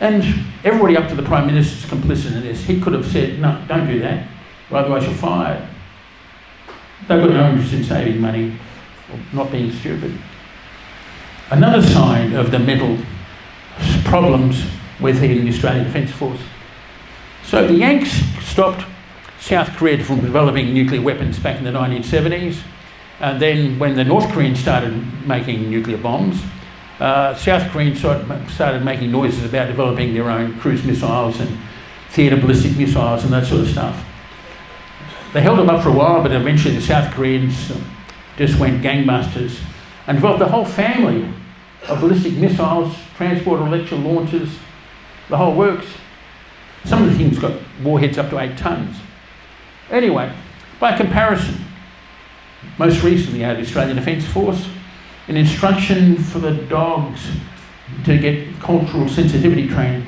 And everybody up to the Prime Minister's complicit in this. He could have said, no, don't do that, or otherwise you're fired. They've got no interest in saving money or not being stupid. Another sign of the mental problems within the Australian Defence Force. So the Yanks stopped South Korea from developing nuclear weapons back in the 1970s, and then when the North Koreans started making nuclear bombs, South Koreans started making noises about developing their own cruise missiles and theatre ballistic missiles and that sort of stuff. They held them up for a while, but eventually the South Koreans just went gangbusters and developed a whole family of ballistic missiles, transport electron launchers, the whole works. Some of the things got warheads up to 8 tons. Anyway, by comparison, most recently out of the Australian Defence Force, an instruction for the dogs to get cultural sensitivity training.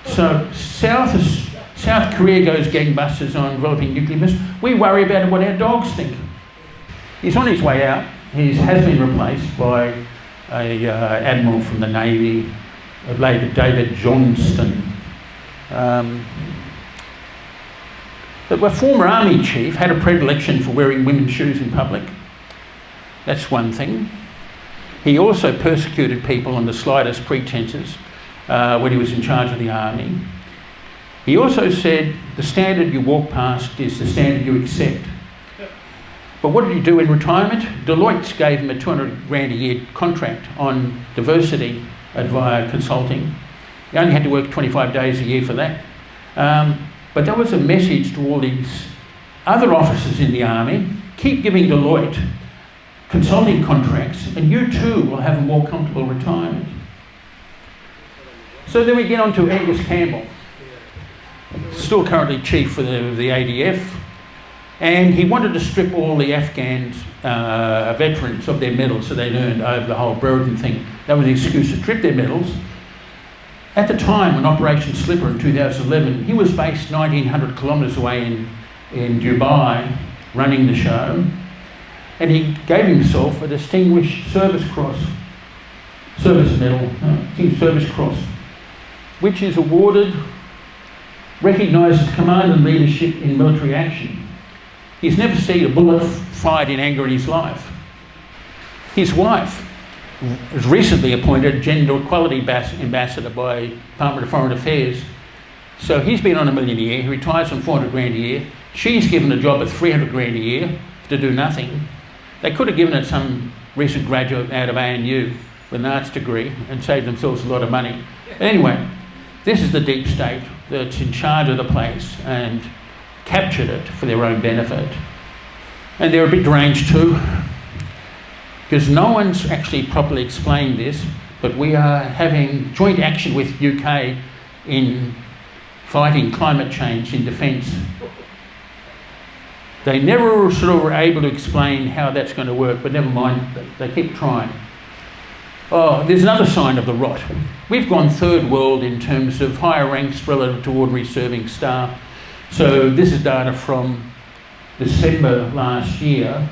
So South Korea goes gangbusters on developing nuclear missiles. We worry about what our dogs think. He's on his way out. He has been replaced by a admiral from the Navy, David Johnston. But a former army chief had a predilection for wearing women's shoes in public. That's one thing. He also persecuted people on the slightest pretences when he was in charge of the army. He also said the standard you walk past is the standard you accept. But what did he do in retirement? Deloitte gave him a 200 grand a year contract on diversity consulting. He only had to work 25 days a year for that. But that was a message to all these other officers in the army: keep giving Deloitte consulting contracts and you too will have a more comfortable retirement. So then we get on to Angus Campbell, still currently chief for the ADF, and he wanted to strip all the Afghan veterans of their medals that they'd earned over the whole Brereton thing. That was the excuse to strip their medals. At the time, on Operation Slipper in 2011, he was based 1,900 kilometres away in Dubai, running the show, and he gave himself a Distinguished Service Medal, Service Cross, which is awarded, recognises command and leadership in military action. He's never seen a bullet fired in anger in his life. His wife was recently appointed Gender Equality Ambassador by Department of Foreign Affairs. So he's been on $1 million a year. He retires on 400 grand a year. She's given a job at 300 grand a year to do nothing. They could have given it some recent graduate out of ANU with an arts degree and saved themselves a lot of money. Anyway, this is the deep state that's in charge of the place and captured it for their own benefit. And they're a bit deranged too, because no one's actually properly explained this, but we are having joint action with UK in fighting climate change in defence. They never sort of were able to explain how that's going to work, but never mind, they keep trying. Oh, there's another sign of the rot. We've gone third world in terms of higher ranks relative to ordinary serving staff. So this is data from December last year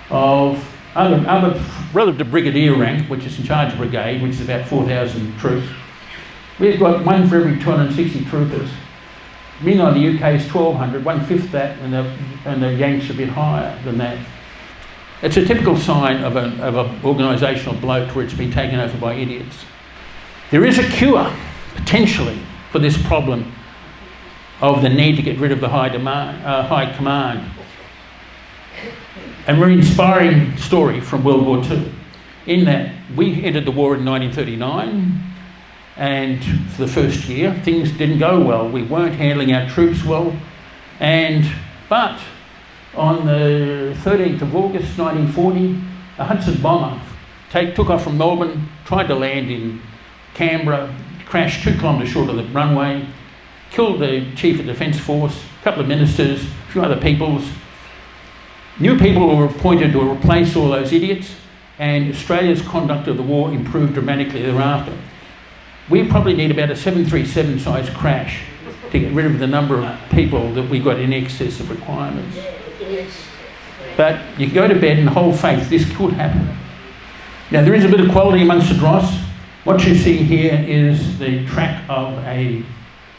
of other relative to brigadier rank, which is in charge of brigade, which is about 4,000 troops. We've got one for every 260 troopers. Meanwhile, the UK is 1,200, one-fifth that, and the Yanks are a bit higher than that. It's a typical sign of an organisational bloat where it's been taken over by idiots. There is a cure, potentially, for this problem of the need to get rid of the high command. And we're an inspiring story from World War II, in that we entered the war in 1939, and for the first year, things didn't go well. We weren't handling our troops well, but on the 13th of August 1940, a Hudson bomber took off from Melbourne, tried to land in Canberra, crashed 2 kilometres short of the runway, killed the Chief of Defence Force, a couple of ministers, a few other peoples. New people were appointed to replace all those idiots, and Australia's conduct of the war improved dramatically thereafter. We probably need about a 737 size crash to get rid of the number of people that we got in excess of requirements. But you can go to bed and hold faith, this could happen. Now, there is a bit of quality amongst the dross. What you see here is the track of a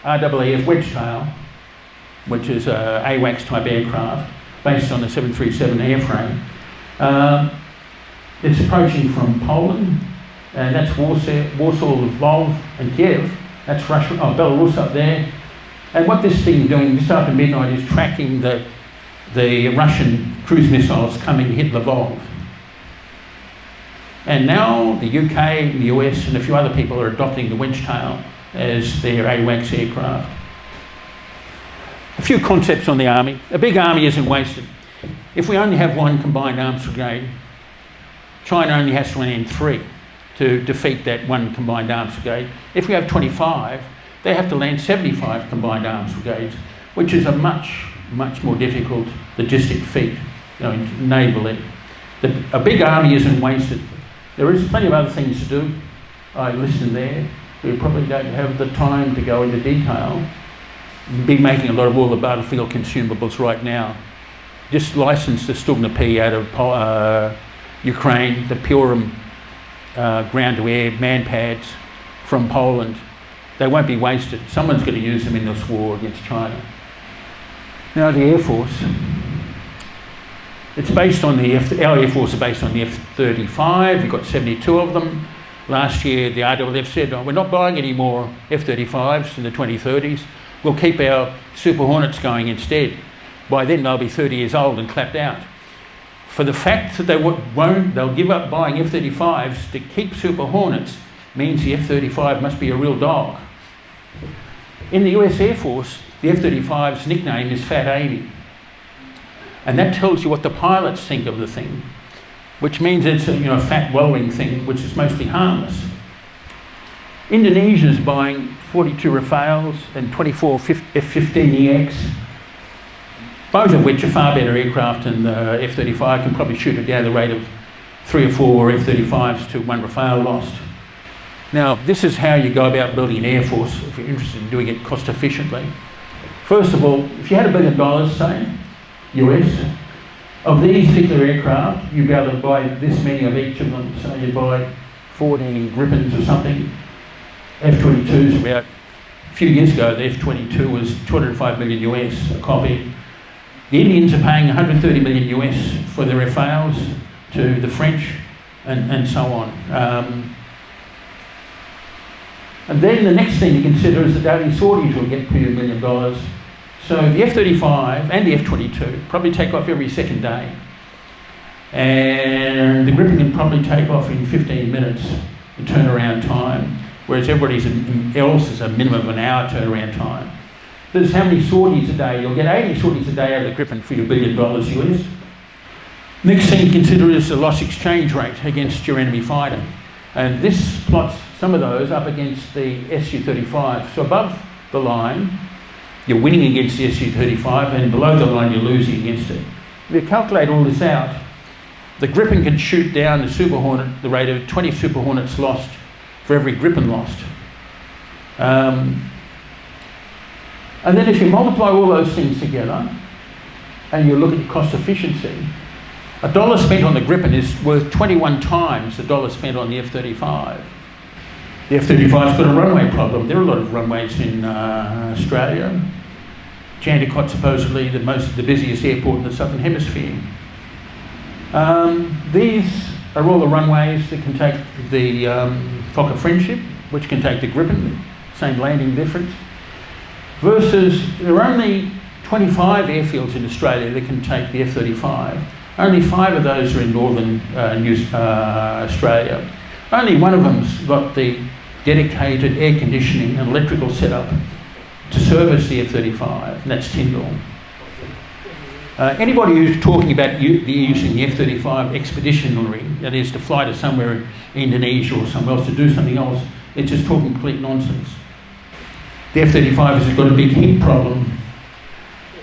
RAAF Wedgetail, which is a AWACS type aircraft based on the 737 airframe. It's approaching from Poland, and that's Warsaw, Lvov and Kiev. That's Russia, Belarus up there. And what this thing is doing just after midnight is tracking the Russian cruise missiles coming to hit Lvov. And now the UK, the US and a few other people are adopting the Wedgetail as their AWACS aircraft. A few concepts on the army. A big army isn't wasted. If we only have one combined arms brigade, China only has to land 3 to defeat that one combined arms brigade. If we have 25, they have to land 75 combined arms brigades, which is a much more difficult logistic feat, navally. A big army isn't wasted. There is plenty of other things to do. I listened there. We probably don't have the time to go into detail. We'll be making a lot of all the battlefield consumables right now. Just licensed the Stugna P out of Ukraine, the Purim ground-to-air man-pads from Poland. They won't be wasted. Someone's going to use them in this war against China. Now the Air Force. It's based on our Air Force is based on the F-35. We've got 72 of them. Last year, the RAAF said, we're not buying any more F-35s in the 2030s. We'll keep our Super Hornets going instead. By then, they'll be 30 years old and clapped out. For the fact that they'll give up buying F-35s to keep Super Hornets means the F-35 must be a real dog. In the US Air Force, the F-35's nickname is Fat Amy. And that tells you what the pilots think of the thing, which means it's a fat well-wing thing, which is mostly harmless. Indonesia's buying 42 Rafales and 24 F-15EX, both of which are far better aircraft than the F-35, can probably shoot it down the rate of 3 or 4 F-35s to 1 Rafale lost. Now, this is how you go about building an air force if you're interested in doing it cost efficiently. First of all, if you had $1 billion, say, US, of these particular aircraft, you'd be able to buy this many of each of them. So you'd buy 14 Gripens or something. F-22s about a few years ago, the F-22 was 205 million US a copy. The Indians are paying 130 million US for their Rafales to the French. and so on. And then the next thing to consider is the daily sorties you'll get per $1 million. So the F-35 and the F-22 probably take off every second day. And the Gripen can probably take off in 15 minutes in turnaround time, whereas everybody else is a minimum of an hour turnaround time. There's how many sorties a day. You'll get 80 sorties a day out of the Gripen for your $1 billion US. Next thing to consider is the loss exchange rate against your enemy fighter. And this plots some of those up against the Su-35. So above the line, you're winning against the Su-35, and below the line, you're losing against it. If you calculate all this out, the Gripen can shoot down the Super Hornet, the rate of 20 Super Hornets lost for every Gripen lost. And then if you multiply all those things together, and you look at the cost efficiency, $1 spent on the Gripen is worth 21 times the $1 spent on the F-35. The F-35's got a runway problem. There are a lot of runways in Australia. Jandakot supposedly the busiest airport in the Southern Hemisphere. These are all the runways that can take the Fokker Friendship, which can take the Gripen, same landing difference, versus there are only 25 airfields in Australia that can take the F-35. Only 5 of those are in northern Australia. Only one of them's got the dedicated air conditioning and electrical setup to service the F-35, and that's Tyndall. Anybody who's talking about using the F-35 expeditionary, that is to fly to somewhere in Indonesia or somewhere else to do something else, it's just talking complete nonsense. The F-35 has got a big heat problem.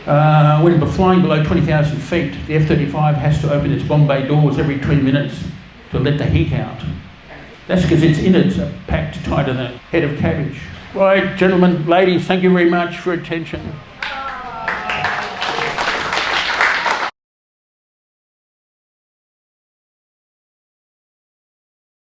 When we're flying below 20,000 feet, the F-35 has to open its bomb bay doors every 3 minutes to let the heat out. That's because its innards are packed tighter than a head of cabbage. Right, gentlemen, ladies, thank you very much for attention.